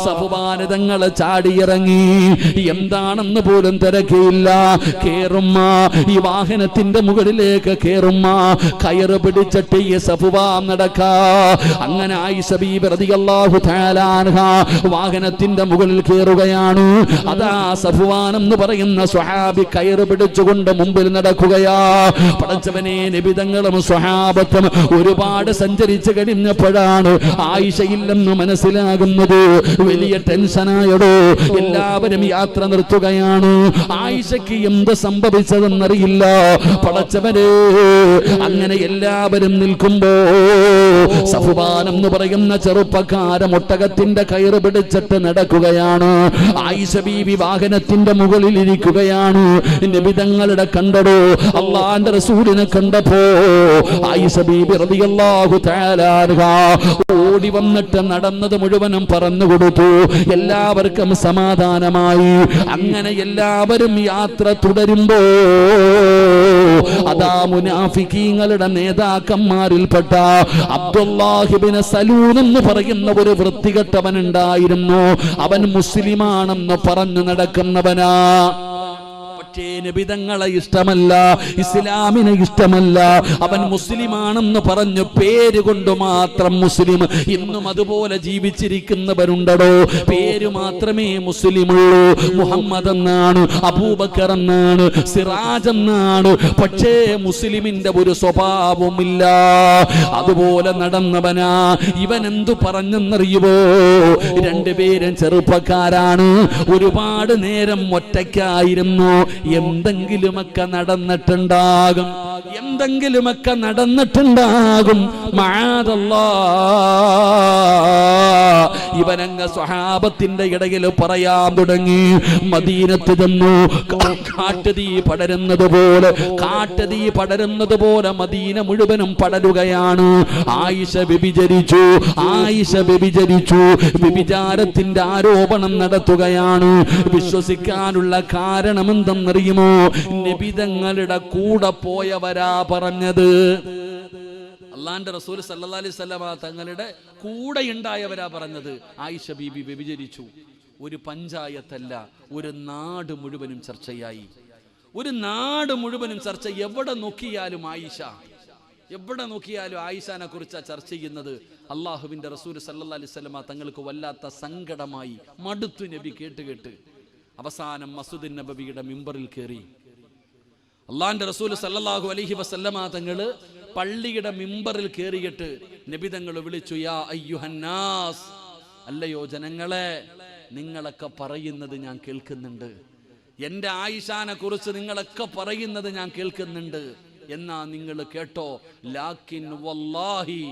സഫ്വാൻ തങ്ങൾ ചാടിയിറങ്ങി. എന്താണെന്ന് പോലും തിരക്കിയില്ല. കേറുമ്മ, ഈ വാഹനത്തിന്റെ മുകളിലേക്ക് കേറുമ്മ, കയറ് പിടിച്ചിട്ട് ഈ സഫ്വാൻ നടക്കാ. അങ്ങനെ ആയിഷ ബീബി റളിയല്ലാഹു തആല അൻഹ വാഹനത്തിന്റെ മുകളിൽ കയറുകയാണ്. അതാ സഫ്വാൻ എന്ന് പറയുന്ന സ്വഹാബി കയറ് പിടിച്ചുകൊണ്ട് മുമ്പിൽ നടക്കുകയാ. പടച്ചവനെ, നബിതങ്ങളും സ്വഹാബത്തും ഒരുപാട് സഞ്ചരിച്ചു കഴിഞ്ഞപ്പോഴാണ് ആയിഷയില്ലെന്ന് മനസ്സിലാകുന്നത്. വലിയ ടെൻഷനായടോ. എല്ലാവരും യാത്ര നിർത്തുകയാണ്. ആയിഷയ്ക്ക് എന്ത് സംഭവിച്ചതെന്നറിയില്ല. പടച്ചവനെ, അങ്ങനെ എല്ലാവരും നിൽക്കുമ്പോ സഫ്വാൻ എന്ന് പറയുന്ന ചെറുപ്പക്കാരൻ ഒട്ടകത്തിന്റെ കയറ് പിടിച്ചിട്ട് നടക്കുകയാണ്. ആയിഷ ബീവി വാഹനത്തിന്റെ മുകളിൽ ഇരിക്കുകയാണ്. നബിതങ്ങളുടെ കണ്ടടോ, അള്ളാന്റെ റസൂലിനെ കണ്ടപ്പോ ആയിഷ ബീബി റളിയല്ലാഹു തആല അൻഹ ഓടി വന്നിട്ട് നടന്നത് മുഴുവനും പറഞ്ഞു കൊടുത്തു. എല്ലാവർക്കും സമാധാനമായി. അങ്ങനെ എല്ലാവരും യാത്ര തുടരുമ്പോ അതാ മുനാഫിക്കീങ്ങളുടെ നേതാക്കന്മാരിൽപ്പെട്ട അബ്ദുല്ലാഹി ഇബ്നു സലൂൽ എന്ന് പറയുന്ന ഒരു വൃത്തികെട്ടവൻ ഉണ്ടായിരുന്നു. അവൻ മുസ്ലിമാണെന്ന് പറഞ്ഞു നടക്കുന്നവനാ. പക്ഷേ നബിതങ്ങളെ ഇഷ്ടമല്ല, ഇസ്ലാമിനെ ഇഷ്ടമല്ല. അവൻ മുസ്ലിമാണെന്ന് പറഞ്ഞു പേര് കൊണ്ട് മാത്രം മുസ്ലിം. ഇന്നും അതുപോലെ ജീവിച്ചിരിക്കുന്നവരുണ്ടോ? പേര് മാത്രമേ മുസ്ലിമുള്ളൂ. മുഹമ്മദ് എന്നാണ്, അബൂബക്കർ എന്നാണ്, സിറാജ് എന്നാണ്. പക്ഷേ മുസ്ലിമിന്റെ ഒരു സ്വഭാവമില്ല. അതുപോലെ നടന്നവനാ. ഇവൻ എന്തു പറഞ്ഞെന്നറിയുമോ? രണ്ടുപേരും ചെറുപ്പക്കാരാണ്. ഒരുപാട് നേരം ഒറ്റയ്ക്കായിരുന്നു. എന്തെങ്കിലുമൊക്കെ നടന്നിട്ടുണ്ടാകും, എന്തെങ്കിലുമൊക്കെ നടന്നിട്ടുണ്ടാകും. ഇവനങ്ങ് സ്വഹാബത്തിന്റെ ഇടയിൽ പറയാൻ തുടങ്ങി. മദീനത്ത് ചെന്നു. കാട്ടുതീ പടരുന്നത് പോലെ മദീന മുഴുവനും പടരുകയാണ്. ആയിഷ വ്യഭിചരിച്ചു, വ്യഭിചാരത്തിന്റെ ആരോപണം നടത്തുകയാണ്. വിശ്വസിക്കാനുള്ള കാരണം എന്തെന്നറിയുമോ? നബിതങ്ങളുടെ കൂടെ പോയവരാ പറഞ്ഞത്. അള്ളാന്റെ റസൂൽ സല്ലല്ലാഹു അലൈഹി വസല്ലമ തങ്ങളുടെ കൂടെ ഉണ്ടായവരാ പറഞ്ഞത്. ആയിഷ ബീബി വ്യഭിചരിച്ചു. ഒരു പഞ്ചായത്തല്ല, ഒരു നാട് മുഴുവനും ചർച്ചയായി. ഒരു നാട് മുഴുവനും ചർച്ച. എവിടെ നോക്കിയാലും ആയിഷാനെ കുറിച്ചാ ചർച്ച ചെയ്യുന്നത്. അള്ളാഹുവിന്റെ റസൂൽ സല്ലല്ലാഹു അലൈഹി വസല്ലമ തങ്ങൾക്ക് വല്ലാത്ത സങ്കടമായി. മടുത്തു നബി കേട്ട്. അവസാനം മസ്ജിദുൻ നബവിയുടെ മിമ്പറിൽ കയറി. അള്ളാന്റെ റസൂൽ സല്ലല്ലാഹു അലൈഹി വസല്ലമ തങ്ങള് പള്ളിയുടെ മിമ്പറിൽ കയറിയിട്ട് നബി തങ്ങൾ വിളിച്ചു, യാ അയ്യുഹന്നാസ്, അല്ലയോ ജനങ്ങളെ, നിങ്ങളൊക്കെ പറയുന്നത് ഞാൻ കേൾക്കുന്നുണ്ട്. എൻ്റെ ആയിഷാനെ കുറിച്ച് നിങ്ങളൊക്കെ പറയുന്നത് ഞാൻ കേൾക്കുന്നുണ്ട്. എന്നാ നിങ്ങൾ കേട്ടോ. ലാക്കിൻ വല്ലാഹി,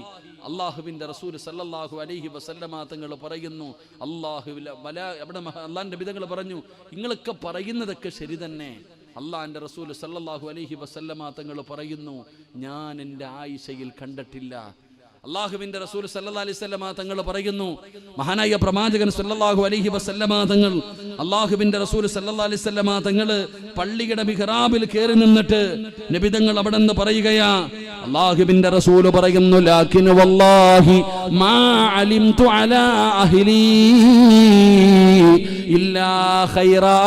അള്ളാഹുവിന്റെ റസൂൽ സല്ലല്ലാഹു അലൈഹി വസല്ലമ തങ്ങൾ പറയുന്നു, അള്ളാഹിന്റെ നബി തങ്ങൾ പറഞ്ഞു, നിങ്ങളൊക്കെ പറയുന്നതൊക്കെ ശരി തന്നെ. അള്ളാഹിന്റെ റസൂൽ സല്ലല്ലാഹു അലൈഹി വസല്ലമ തങ്ങൾ പറയുന്നു, ഞാൻ എൻ്റെ ആയിഷയിൽ കണ്ടിട്ടില്ല. അള്ളാഹുവിന്റെ റസൂൽ സല്ലല്ലാഹു അലൈഹി വസല്ലമ തങ്ങൾ പറയുന്നു, മഹാനായ പ്രവാചകൻ സല്ലല്ലാഹു അലൈഹി വസല്ലമ തങ്ങൾ, അള്ളാഹുവിന്റെ റസൂൽ സല്ലല്ലാഹു അലൈഹി വസല്ലമ തങ്ങൾ പള്ളിയുടെ മിഹ്റാബിൽ കയറി നിന്നിട്ട് നബി തങ്ങൾ അവിടെ നിന്ന് പറയുകയാ. അള്ളാഹുവിന്റെ റസൂൽ പറയുന്നു, ലാകിൻ വല്ലാഹി മാ അലിംതു അലാ അഹ്ലി ഇല്ലാ ഖൈറാ.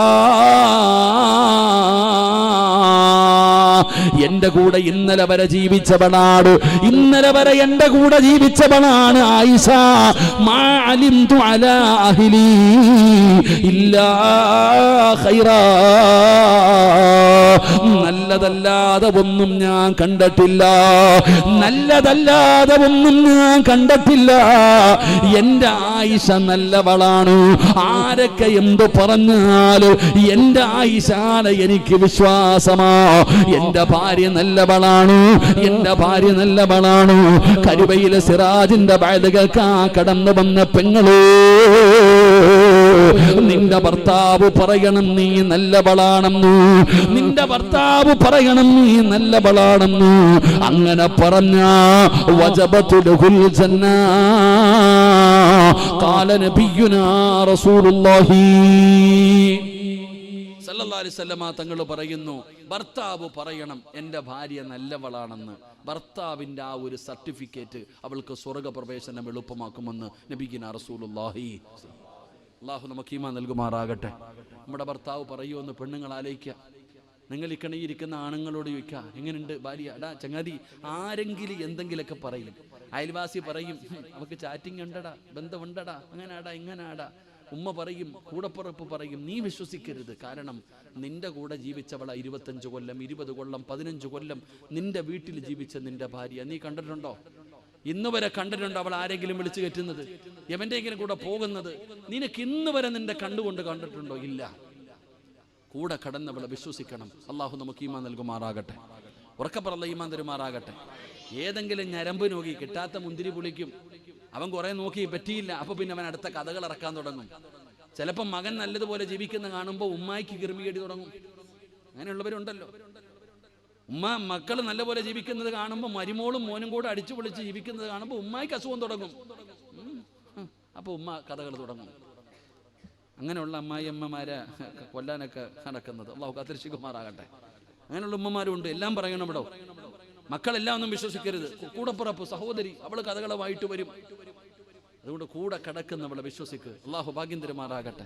എന്റെ കൂടെ ഇന്നലെ വരെ ജീവിച്ചവളാണ്, എന്റെ കൂടെ ജീവിച്ചവളാണ് ആയിഷ. മാ അലിംതു അലാ അഹ്ലി ഇല്ലാ ഖൈറാ. നല്ലതല്ലാതെ ഒന്നും ഞാൻ കണ്ടിട്ടില്ല, എന്റെ ആയിഷ നല്ലവളാണ്. ആരൊക്കെ എന്ത് പറഞ്ഞാലും എന്റെ ആയിഷാനെ എനിക്ക് വിശ്വാസമാ. എന്റെ ഭാര്യ നല്ലവളാണ്. കരുവയിലെ സിറാജിന്റെ ബാലകൾക്കാ കടന്നു വന്ന പെങ്ങളോ, നിന്റെ ഭർത്താവ് പറയണം നീ നല്ലവളാണെന്ന്, അങ്ങനെ പറഞ്ഞ വജബത്തുൽ ജന്ന. ഖാല നബിയുനാ റസൂലുള്ളാഹി സല്ലല്ലാഹു അലൈഹി വസല്ലമ തങ്ങൾ പറയുന്നു, ഭർത്താവ് പറയണം എൻ്റെ ഭാര്യ നല്ലവളാണെന്ന്. ഭർത്താവിൻ്റെ ആ ഒരു സർട്ടിഫിക്കറ്റ് അവൾക്ക് സ്വർഗപ്രവേശനം എളുപ്പമാക്കുമെന്ന് നബിഗിന റസൂലുള്ളാഹി. അള്ളാഹു നമുക്ക് ഈമാൻ നൽകുമാറാകട്ടെ. നമ്മുടെ ഭർത്താവ് പറയുമെന്ന് പെണ്ണുങ്ങൾ ആലോചിക്കുക. നിങ്ങൾ ഇരിക്കുന്ന ആണുങ്ങളോട് ചോദിക്കുക, എങ്ങനെയുണ്ട് ഭാര്യ? എടാ ചങ്ങാതി, ആരെങ്കിലും എന്തെങ്കിലുമൊക്കെ പറയും. അയൽവാസി പറയും, അവൾക്ക് ചാറ്റിംഗ് ഉണ്ടടാ, ബന്ധമുണ്ടടാ, അങ്ങനാടാ ഇങ്ങനാടാ. ഉമ്മ പറയും, കൂടപ്പുറപ്പ് പറയും. നീ വിശ്വസിക്കരുത്. കാരണം നിന്റെ കൂടെ ജീവിച്ചവള 25 കൊല്ലം 20 കൊല്ലം 15 കൊല്ലം നിന്റെ വീട്ടിൽ ജീവിച്ച നിന്റെ ഭാര്യ നീ കണ്ടിട്ടുണ്ടോ? ഇന്ന് വരെ കണ്ടിട്ടുണ്ടോ അവൾ ആരെങ്കിലും വിളിച്ചു കയറ്റുന്നത്, എവന്റെങ്കിലും കൂടെ പോകുന്നത്? നിനക്ക് ഇന്ന് വരെ നിന്റെ കണ്ടുകൊണ്ട് കണ്ടിട്ടുണ്ടോ? ഇല്ല. കൂടെ കടന്നവളെ വിശ്വസിക്കണം. അള്ളാഹു നമുക്ക് ഈമാൻ നൽകുമാറാകട്ടെ. ഉറക്കപ്പറല്ല ഈമാൻ തരുമാറാകട്ടെ. ഏതെങ്കിലും ഞരമ്പ് നോക്കി കിട്ടാത്ത മുന്തിരി പുളിക്കും. അവൻ കുറെ നോക്കി പറ്റിയില്ല, അപ്പൊ പിന്നെ അവൻ അടുത്ത കഥകൾ ഇറക്കാൻ തുടങ്ങും. ചിലപ്പോൾ മകൻ നല്ലതുപോലെ ജീവിക്കുന്ന കാണുമ്പോൾ ഉമ്മായിക്ക് കിർമികേടി തുടങ്ങും. അങ്ങനെയുള്ളവരുണ്ടല്ലോ. മക്കൾ നല്ലപോലെ ജീവിക്കുന്നത് കാണുമ്പോൾ മരുമോളും മോനും കൂടെ അടിച്ചു പൊളിച്ച് ജീവിക്കുന്നത് കാണുമ്പോൾ ഉമ്മായിക്ക് അസുഖം തുടങ്ങും. അപ്പൊ ഉമ്മ കഥകൾ തുടങ്ങും. അങ്ങനെയുള്ള അമ്മായിയമ്മമാരെ കൊല്ലാനൊക്കെ നടക്കുന്നത് അള്ളാഹു കാത്തിരക്ഷിക്കുമാറാകട്ടെ. അങ്ങനെയുള്ള ഉമ്മമാരും ഉണ്ട്. എല്ലാം പറയണം ഇവിടെ. മക്കളെല്ലാം ഒന്നും വിശ്വസിക്കരുത്. കൂടപ്പുറപ്പ് സഹോദരി അവള് കഥകളുമായിട്ട് വരും. അതുകൊണ്ട് കൂടെ കിടക്കുന്നവളെ വിശ്വസിക്ക്. അള്ളാഹു ഭാഗ്യം തരുമാറാകട്ടെ.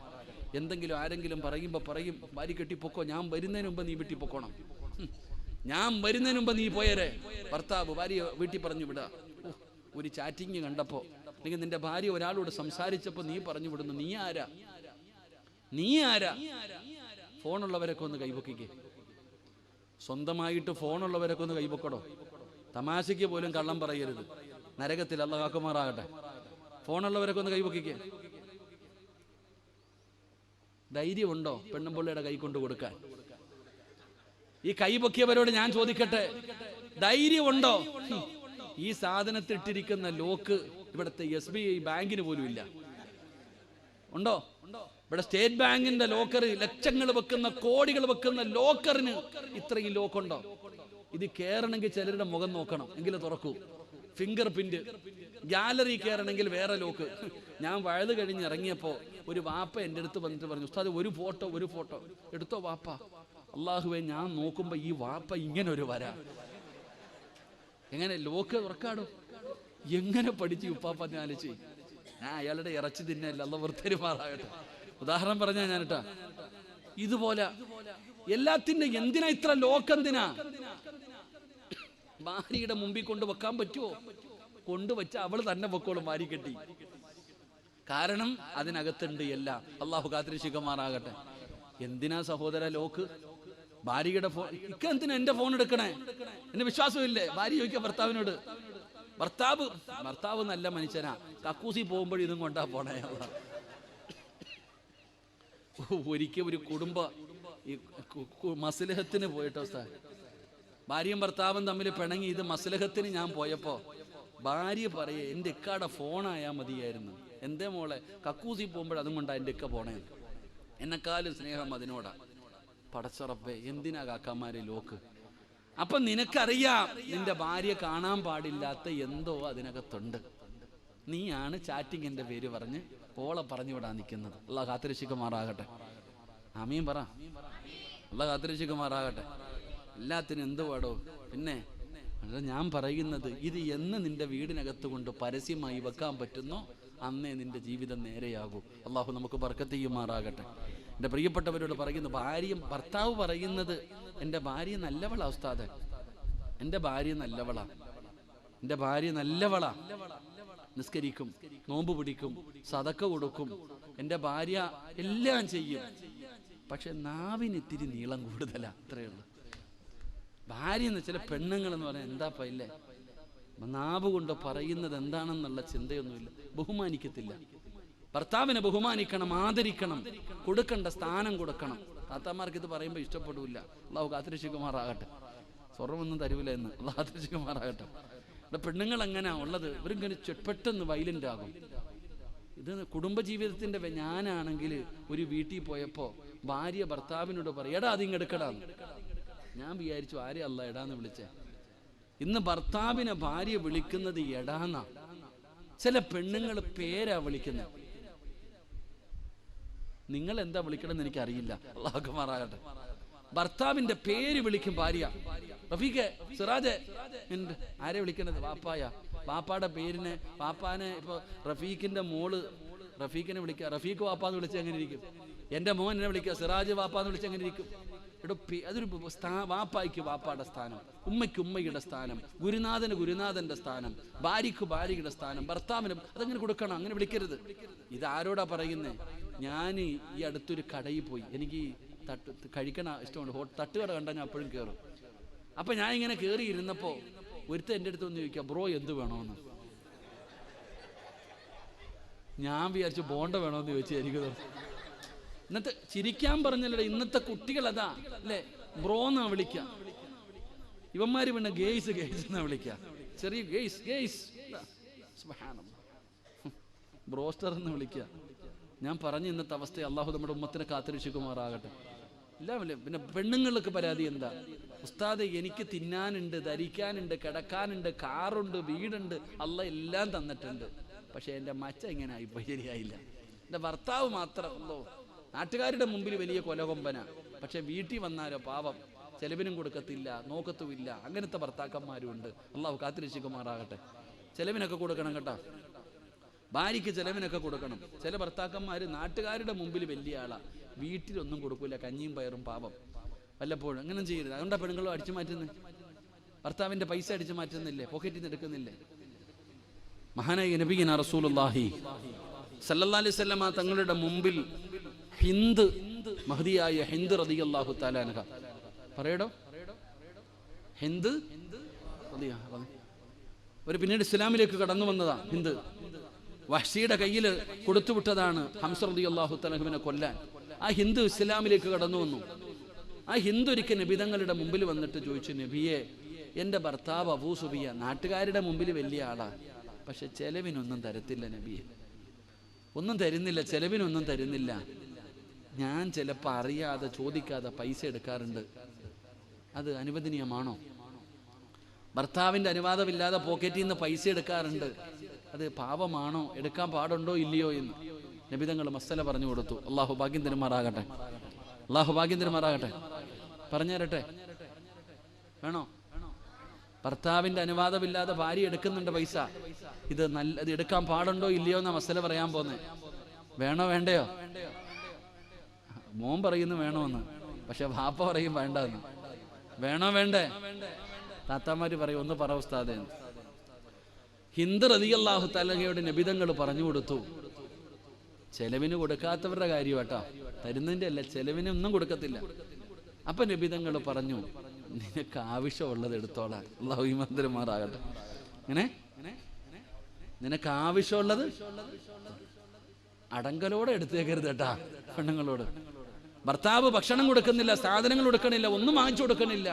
എന്തെങ്കിലും ആരെങ്കിലും പറയുമ്പോൾ പറയും, ഭാര്യ കെട്ടിപ്പൊക്കോ, ഞാൻ വരുന്നതിന് മുമ്പ് നീ വീട്ടിൽ പൊക്കോണം, ഞാൻ വരുന്നതിന് മുമ്പ് നീ പോയരെ. ഭർത്താവ് ഭാര്യ വീട്ടിൽ പറഞ്ഞു വിടുക. ഒരു ചാറ്റിങ് കണ്ടപ്പോ, അല്ലെങ്കിൽ നിന്റെ ഭാര്യ ഒരാളോട് സംസാരിച്ചപ്പോ നീ പറഞ്ഞു വിടുന്നു, നീ ആരാ? ഫോണുള്ളവരൊക്കെ ഒന്ന് കൈപൊക്കിക്കേ. സ്വന്തമായിട്ട് ഫോണുള്ളവരൊക്കെ ഒന്ന് കൈപൊക്കടോ. തമാശയ്ക്ക് പോലും കള്ളം പറയരുത്. നരകത്തിൽ അല്ലാഹു കാക്കുമാറാകട്ടെ. ഫോണുള്ളവരൊക്കെ ഒന്ന് കൈപൊക്കിക്കേ. ധൈര്യമുണ്ടോ പെണ്ണുമ്പിള്ളയുടെ കൈ കൊണ്ട് കൊടുക്കാൻ? ഈ കൈപൊക്കിയവരോട് ഞാൻ ചോദിക്കട്ടെ, ധൈര്യമുണ്ടോ? ഈ സാധനത്തിട്ടിരിക്കുന്ന ലോക്ക് ഇവിടുത്തെ SBI ബാങ്കിന് പോലും ഇല്ല. ഉണ്ടോ? ഇവിടെ സ്റ്റേറ്റ് ബാങ്കിന്റെ ലോക്കർ, ലക്ഷങ്ങൾ വെക്കുന്ന കോടികൾ വെക്കുന്ന ലോക്കറിന് ഇത്രയും ലോക്കുണ്ടോ? ഇത് കയറണമെങ്കിൽ ചിലരുടെ മുഖം നോക്കണം, എങ്കിലും തുറക്കൂ. Finger print. ഗാലറി കയറണമെങ്കിൽ വേറെ ലോക്ക്. ഞാൻ വഴുത് കഴിഞ്ഞ് ഇറങ്ങിയപ്പോ ഒരു വാപ്പ എൻ്റെ അടുത്ത് വന്നിട്ട് പറഞ്ഞു, ഉസ്താദ് ഒരു ഫോട്ടോ എടുത്തോ വാപ്പ. അള്ളാഹുവെ, ഞാൻ നോക്കുമ്പോ ഈ വാപ്പ ഇങ്ങനെ ഒരു വര. എങ്ങനെ ലോക്ക് തുറക്കാടോ? എങ്ങനെ പഠിച്ചു ഉപ്പാപ്പ? ഞാൻ ആലോചിച്ച്, ഞാൻ അയാളുടെ ഇറച്ചി തിന്നല്ല, അല്ല വൃത്തരുമാറാകട്ടെ. ഉദാഹരണം പറഞ്ഞാ ഞാനിട്ടാ, ഇതുപോലെ എല്ലാത്തിന്റെ എന്തിനാ ഇത്ര ലോക്കെന്തിനാ? ഭാര്യയുടെ മുമ്പിൽ കൊണ്ട് വെക്കാൻ പറ്റുമോ? കൊണ്ടുവച്ച അവള് തന്നെ വെക്കോളും വാരി കെട്ടി. കാരണം അതിനകത്തുണ്ട് എല്ലാം. അള്ളാഹു കാത്തിരക്ഷിക്കുമാറാകട്ടെ. എന്തിനാ സഹോദര ലോക്ക്? ഭാര്യയുടെ ഫോൺ. എന്തിനാ എന്റെ ഫോൺ എടുക്കണേ? എന്നെ വിശ്വാസമില്ലേ? ഭാര്യ ചോദിക്കുക ഭർത്താവിനോട്. ഭർത്താവ് നല്ല മനുഷ്യനാ. കക്കൂസി പോകുമ്പോൾ ഇതും കൊണ്ടാ പോണേ. ഒരിക്കൽ ഒരു കുടുംബ മസ്ലഹത്തിന് പോയിട്ടോ സാർ, ഭാര്യയും ഭർത്താവും തമ്മിൽ പിണങ്ങി. ഇത് മസ്ലഹത്തിന് ഞാൻ പോയപ്പോ ഭാര്യ പറയേ, എൻ്റെ ഇക്കാടെ ഫോണായാ മതിയായിരുന്നു. എന്തേ മോളെ, കക്കൂസി പോകുമ്പോൾ അതും കൊണ്ടാ എൻ്റെ ഇക്ക പോണേ. എന്നെക്കാളും സ്നേഹം അതിനോടാ. പടച്ചുറപ്പേ, എന്തിനാ കാക്കാമാരെ ലോക്ക്? അപ്പൊ നിനക്കറിയാം നിന്റെ ഭാര്യ കാണാൻ പാടില്ലാത്ത എന്തോ അതിനകത്തുണ്ട്. നീയാണ് ചാറ്റിങ്ങിന്റെ പേര് പറഞ്ഞ് ഓളെ പറഞ്ഞു വിടാൻ നിൽക്കുന്നത്. അള്ളാഹു കാത്തിരക്ഷിക്കുമാറാകട്ടെ. ആമീൻ പറ. അള്ളാഹു കാത്തിരക്ഷിക്കുമാറാകട്ടെ. എല്ലാത്തിനും എന്ത് പാടോ? പിന്നെ ഞാൻ പറയുന്നത്, ഇത് എന്ന് നിന്റെ വീടിനകത്ത് കൊണ്ട് പരസ്യമായി വെക്കാൻ പറ്റുന്നോ അന്നേ നിന്റെ ജീവിതം നേരെയാകൂ. അള്ളാഹു നമുക്ക് ബർക്കത്ത് ചെയ്യുമാറാകട്ടെ. എൻ്റെ പ്രിയപ്പെട്ടവരോട് പറയുന്നു, ഭർത്താവ് പറയുന്നത്, എൻ്റെ ഭാര്യ നല്ലവളാ ഉസ്താദ്, എൻ്റെ ഭാര്യ നല്ലവളാ, എൻ്റെ ഭാര്യ നല്ലവളാ, നിസ്കരിക്കും, നോമ്പ് പിടിക്കും, സദക്ക കൊടുക്കും, എൻ്റെ ഭാര്യ എല്ലാം ചെയ്യും. പക്ഷെ നാവിന് ഇത്തിരി നീളം കൂടുതലാ. അത്രയേ ഉള്ളൂ. ഭാര്യ എന്ന് ചില പെണ്ണുങ്ങളെന്ന് പറഞ്ഞാൽ എന്താ ഇല്ലേ, നാവ് കൊണ്ട് പറയുന്നത് എന്താണെന്നുള്ള ചിന്തയൊന്നുമില്ല. ബഹുമാനിക്കത്തില്ല. ഭർത്താവിനെ ബഹുമാനിക്കണം, ആദരിക്കണം, കൊടുക്കേണ്ട സ്ഥാനം കൊടുക്കണം. താത്താമാർക്ക് ഇത് പറയുമ്പോൾ ഇഷ്ടപ്പെടില്ല. അള്ളാഹു കാത്തിരക്ഷിക്കുമാറാകട്ടെ. സ്വർണ്ണമൊന്നും തരൂല എന്ന് അള്ളാഹു കാത്തിരക്ഷിക്കുമാറാകട്ടെ. ഇവിടെ പെണ്ണുങ്ങൾ എങ്ങനെയാ ഉള്ളത്? ഇവരിങ്ങനെ പെട്ടെന്ന് വൈലന്റ് ആകും. ഇത് കുടുംബജീവിതത്തിന്റെ. ഞാനാണെങ്കിൽ ഒരു വീട്ടിൽ പോയപ്പോ ഭാര്യ ഭർത്താവിനോട് പറയും, എടാ അതിങ്ങെടുക്കടാന്ന്. ഞാൻ വിചാരിച്ചു, ആരെ അല്ല എടാന്ന് വിളിച്ചേ? ഇന്ന് ഭർത്താവിനെ ഭാര്യ വിളിക്കുന്നത് എടാന്നാ. ചില പെണ്ണുങ്ങൾ പേരാ വിളിക്കുന്നത്. നിങ്ങൾ എന്താ വിളിക്കണമെന്ന് എനിക്കറിയില്ല. അള്ളാഹു മാറാകട്ടെ. ഭർത്താവിന്റെ പേര് വിളിക്കും ഭാര്യ. റഫീഖെ, സിറാജെ, ആരെ വിളിക്കണത്? വാപ്പായ. വാപ്പാടെ പേരിനെ, വാപ്പാനെ ഇപ്പൊ റഫീഖിന്റെ മോള് റഫീഖിനെ വിളിക്കുക, റഫീഖ് വാപ്പാന്ന് വിളിച്ച് എങ്ങനെ ഇരിക്കും? എൻ്റെ മോൻ എന്നെ വിളിക്കുക സിറാജ് വാപ്പാന്ന് വിളിച്ച് എങ്ങനെ ഇരിക്കും? അതൊരു വാപ്പായ്ക്ക് വാപ്പാടെ സ്ഥാനം, ഉമ്മയ്ക്ക് ഉമ്മയുടെ സ്ഥാനം, ഗുരുനാഥന് ഗുരുനാഥന്റെ സ്ഥാനം, ഭാര്യയ്ക്ക് ഭാര്യയുടെ സ്ഥാനം, ഭർത്താവിനും അതങ്ങനെ കൊടുക്കണം. അങ്ങനെ വിളിക്കരുത്. ഇതാരോടാ പറയുന്നേ? ഞാൻ ഈ അടുത്തൊരു കടയിൽ പോയി, എനിക്ക് കഴിക്കണ ഇഷ്ടമുണ്ട്, തട്ടുകട കണ്ടാൽ ഞാൻ അപ്പോഴും കയറും. അപ്പൊ ഞാൻ ഇങ്ങനെ കയറി ഇരുന്നപ്പോ ഒരുത്തൻ എൻ്റെ അടുത്ത് ഒന്ന് ചോദിക്കാം, ബ്രോ എന്ത് വേണോന്ന്. ഞാൻ വിചാരിച്ചു ബോണ്ട വേണോന്ന് ചോദിച്ചു. എനിക്ക് ഇന്നത്തെ ചിരിക്കാൻ പറഞ്ഞല്ലേ, ഇന്നത്തെ കുട്ടികൾ അതാ അല്ലേ, ബ്രോ എന്നാ വിളിക്കാം. ഇവന്മാര് പിന്നെ ഗേയ്സ് ഗേയ്സ് എന്നാ വിളിക്കാം. ചെറിയ ഗേയ്സ് ഗേയ്സ്, ബ്രോസ്റ്റർ എന്ന് വിളിക്കുക. ഞാൻ പറഞ്ഞ ഇന്നത്തെ അവസ്ഥ അള്ളാഹു നമ്മുടെ ഉമ്മത്തിനെ കാത്തിരക്ഷിക്കുമാറാകട്ടെ. ഇല്ല പിന്നെ പെണ്ണുങ്ങൾക്ക് പരാതി എന്താ? ഉസ്താദ്, എനിക്ക് തിന്നാനുണ്ട്, ധരിക്കാനുണ്ട്, കിടക്കാനുണ്ട്, കാറുണ്ട്, വീടുണ്ട്, അള്ളാഹ് എല്ലാം തന്നിട്ടുണ്ട്. പക്ഷെ എൻ്റെ മച്ച ഇങ്ങനെ ആയിപ്പോയി, ശരിയായില്ല. എൻ്റെ ഭർത്താവ് മാത്രമല്ലോ നാട്ടുകാരുടെ മുമ്പിൽ വലിയ കൊലകൊമ്പന, പക്ഷെ വീട്ടിൽ വന്നാലോ പാവം, ചെലവിനും കൊടുക്കത്തില്ല, നോക്കത്തുമില്ല. അങ്ങനത്തെ ഭർത്താക്കന്മാരും ഉണ്ട്. അള്ളാഹു കാത്തിരക്ഷിക്കുമാറാകട്ടെ. ചെലവിനൊക്കെ കൊടുക്കണം കേട്ടോ, ഭാര്യയ്ക്ക് ചെലവിനൊക്കെ കൊടുക്കണം. ചില ഭർത്താക്കന്മാർ നാട്ടുകാരുടെ മുമ്പിൽ വലിയ ആളാ, വീട്ടിലൊന്നും കൊടുക്കൂല, കഞ്ഞിയും പയറും, പാവം. വല്ലപ്പോഴും അങ്ങനെ ചെയ്യരുത്. അതുകൊണ്ടാ പെണ്ണുങ്ങളും അടിച്ചു മാറ്റുന്നത്. ഭർത്താവിന്റെ പൈസ അടിച്ചു മാറ്റുന്നില്ലേ, പോക്കറ്റിൽ നിന്ന് എടുക്കുന്നില്ലേ? മഹാനായ നബിയുന റസൂലുള്ളാഹി സല്ലല്ലാഹു അലൈഹി വസല്ലമ തങ്ങളുടെ മുമ്പിൽ ഹിന്ദ്, മഹദിയായ ഹിന്ദ് റളിയല്ലാഹു തആല അൻഹ, പറയടോ, ഹിന്ദ് ഒരു പിന്നീട് ഇസ്ലാമിലേക്ക് കടന്നു വന്നതാ. ഹിന്ദ് വഹ്ശിയുടെ കയ്യിൽ കൊടുത്തുവിട്ടതാണ് ഹംസ റളിയല്ലാഹു തആല അൻഹുവിനെ കൊല്ലാൻ. ആ ഹിന്ദ് ഇസ്ലാമിലേക്ക് കടന്നു വന്നു. ആ ഹിന്ദ് ഒരിക്കൽ നബി തങ്ങളുടെ മുമ്പിൽ വന്നിട്ട് ചോദിച്ചു, നബിയെ, എൻ്റെ ഭർത്താവ് അബൂ സുഫിയാൻ നാട്ടുകാരുടെ മുമ്പിൽ വലിയ ആളാ, പക്ഷെ ചെലവിനൊന്നും തരത്തില്ല നബിയെ, ഒന്നും തരുന്നില്ല, ചെലവിനൊന്നും തരുന്നില്ല. ഞാൻ ചിലപ്പോൾ അറിയാതെ ചോദിക്കാതെ പൈസ എടുക്കാറുണ്ട്, അത് അനുവദനീയമാണോ? ഭർത്താവിൻ്റെ അനുവാദമില്ലാതെ പോക്കറ്റിൽ നിന്ന് പൈസ എടുക്കാറുണ്ട്, അത് പാപമാണോ? എടുക്കാൻ പാടുണ്ടോ ഇല്ലയോ എന്ന് നബി തങ്ങൾ മസല പറഞ്ഞു കൊടുത്തു. അള്ളാഹു ഭാഗ്യം തരുമാറാകട്ടെ, അള്ളാഹു ഭാഗ്യം തരുമാറാകട്ടെ. പറഞ്ഞു തരട്ടെ, വേണോ? ഭർത്താവിന്റെ അനുവാദമില്ലാതെ ഭാര്യ എടുക്കുന്നുണ്ട് പൈസ, ഇത് എടുക്കാൻ പാടുണ്ടോ ഇല്ലയോ എന്നാ മസല പറയാൻ പോന്നെ. വേണോ വേണ്ടയോ? മോൻ പറയുന്നു വേണോന്ന്, പക്ഷെ വാപ്പ പറയും വേണ്ടെന്ന്. വേണോ വേണ്ടേ? താത്താമാര് പറയും ഒന്ന് പറ ഉസ്താദേ. ഹിന്ദ് റളിയല്ലാഹു തആലയുടെ നബിതങ്ങൾ പറഞ്ഞു കൊടുത്തു, ചെലവിന് കൊടുക്കാത്തവരുടെ കാര്യം കേട്ടോ, തരുന്നതിന്റെ അല്ല, ചെലവിനൊന്നും കൊടുക്കത്തില്ല. അപ്പൊ നബിതങ്ങൾ പറഞ്ഞു, നിനക്ക് ആവശ്യമുള്ളത് എടുത്തോളാം. അല്ലാഹു ഈമാൻതരുമാറാകട്ടെ. ഇങ്ങനെ നിനക്ക് ആവശ്യമുള്ളത് അടങ്കലോടെ എടുത്തേക്കരുത് കേട്ടാ. പെണ്ണുങ്ങളോട് ഭർത്താവ് ഭക്ഷണം കൊടുക്കുന്നില്ല, സാധനങ്ങൾ കൊടുക്കണില്ല, ഒന്നും വാങ്ങിച്ചു കൊടുക്കണില്ല,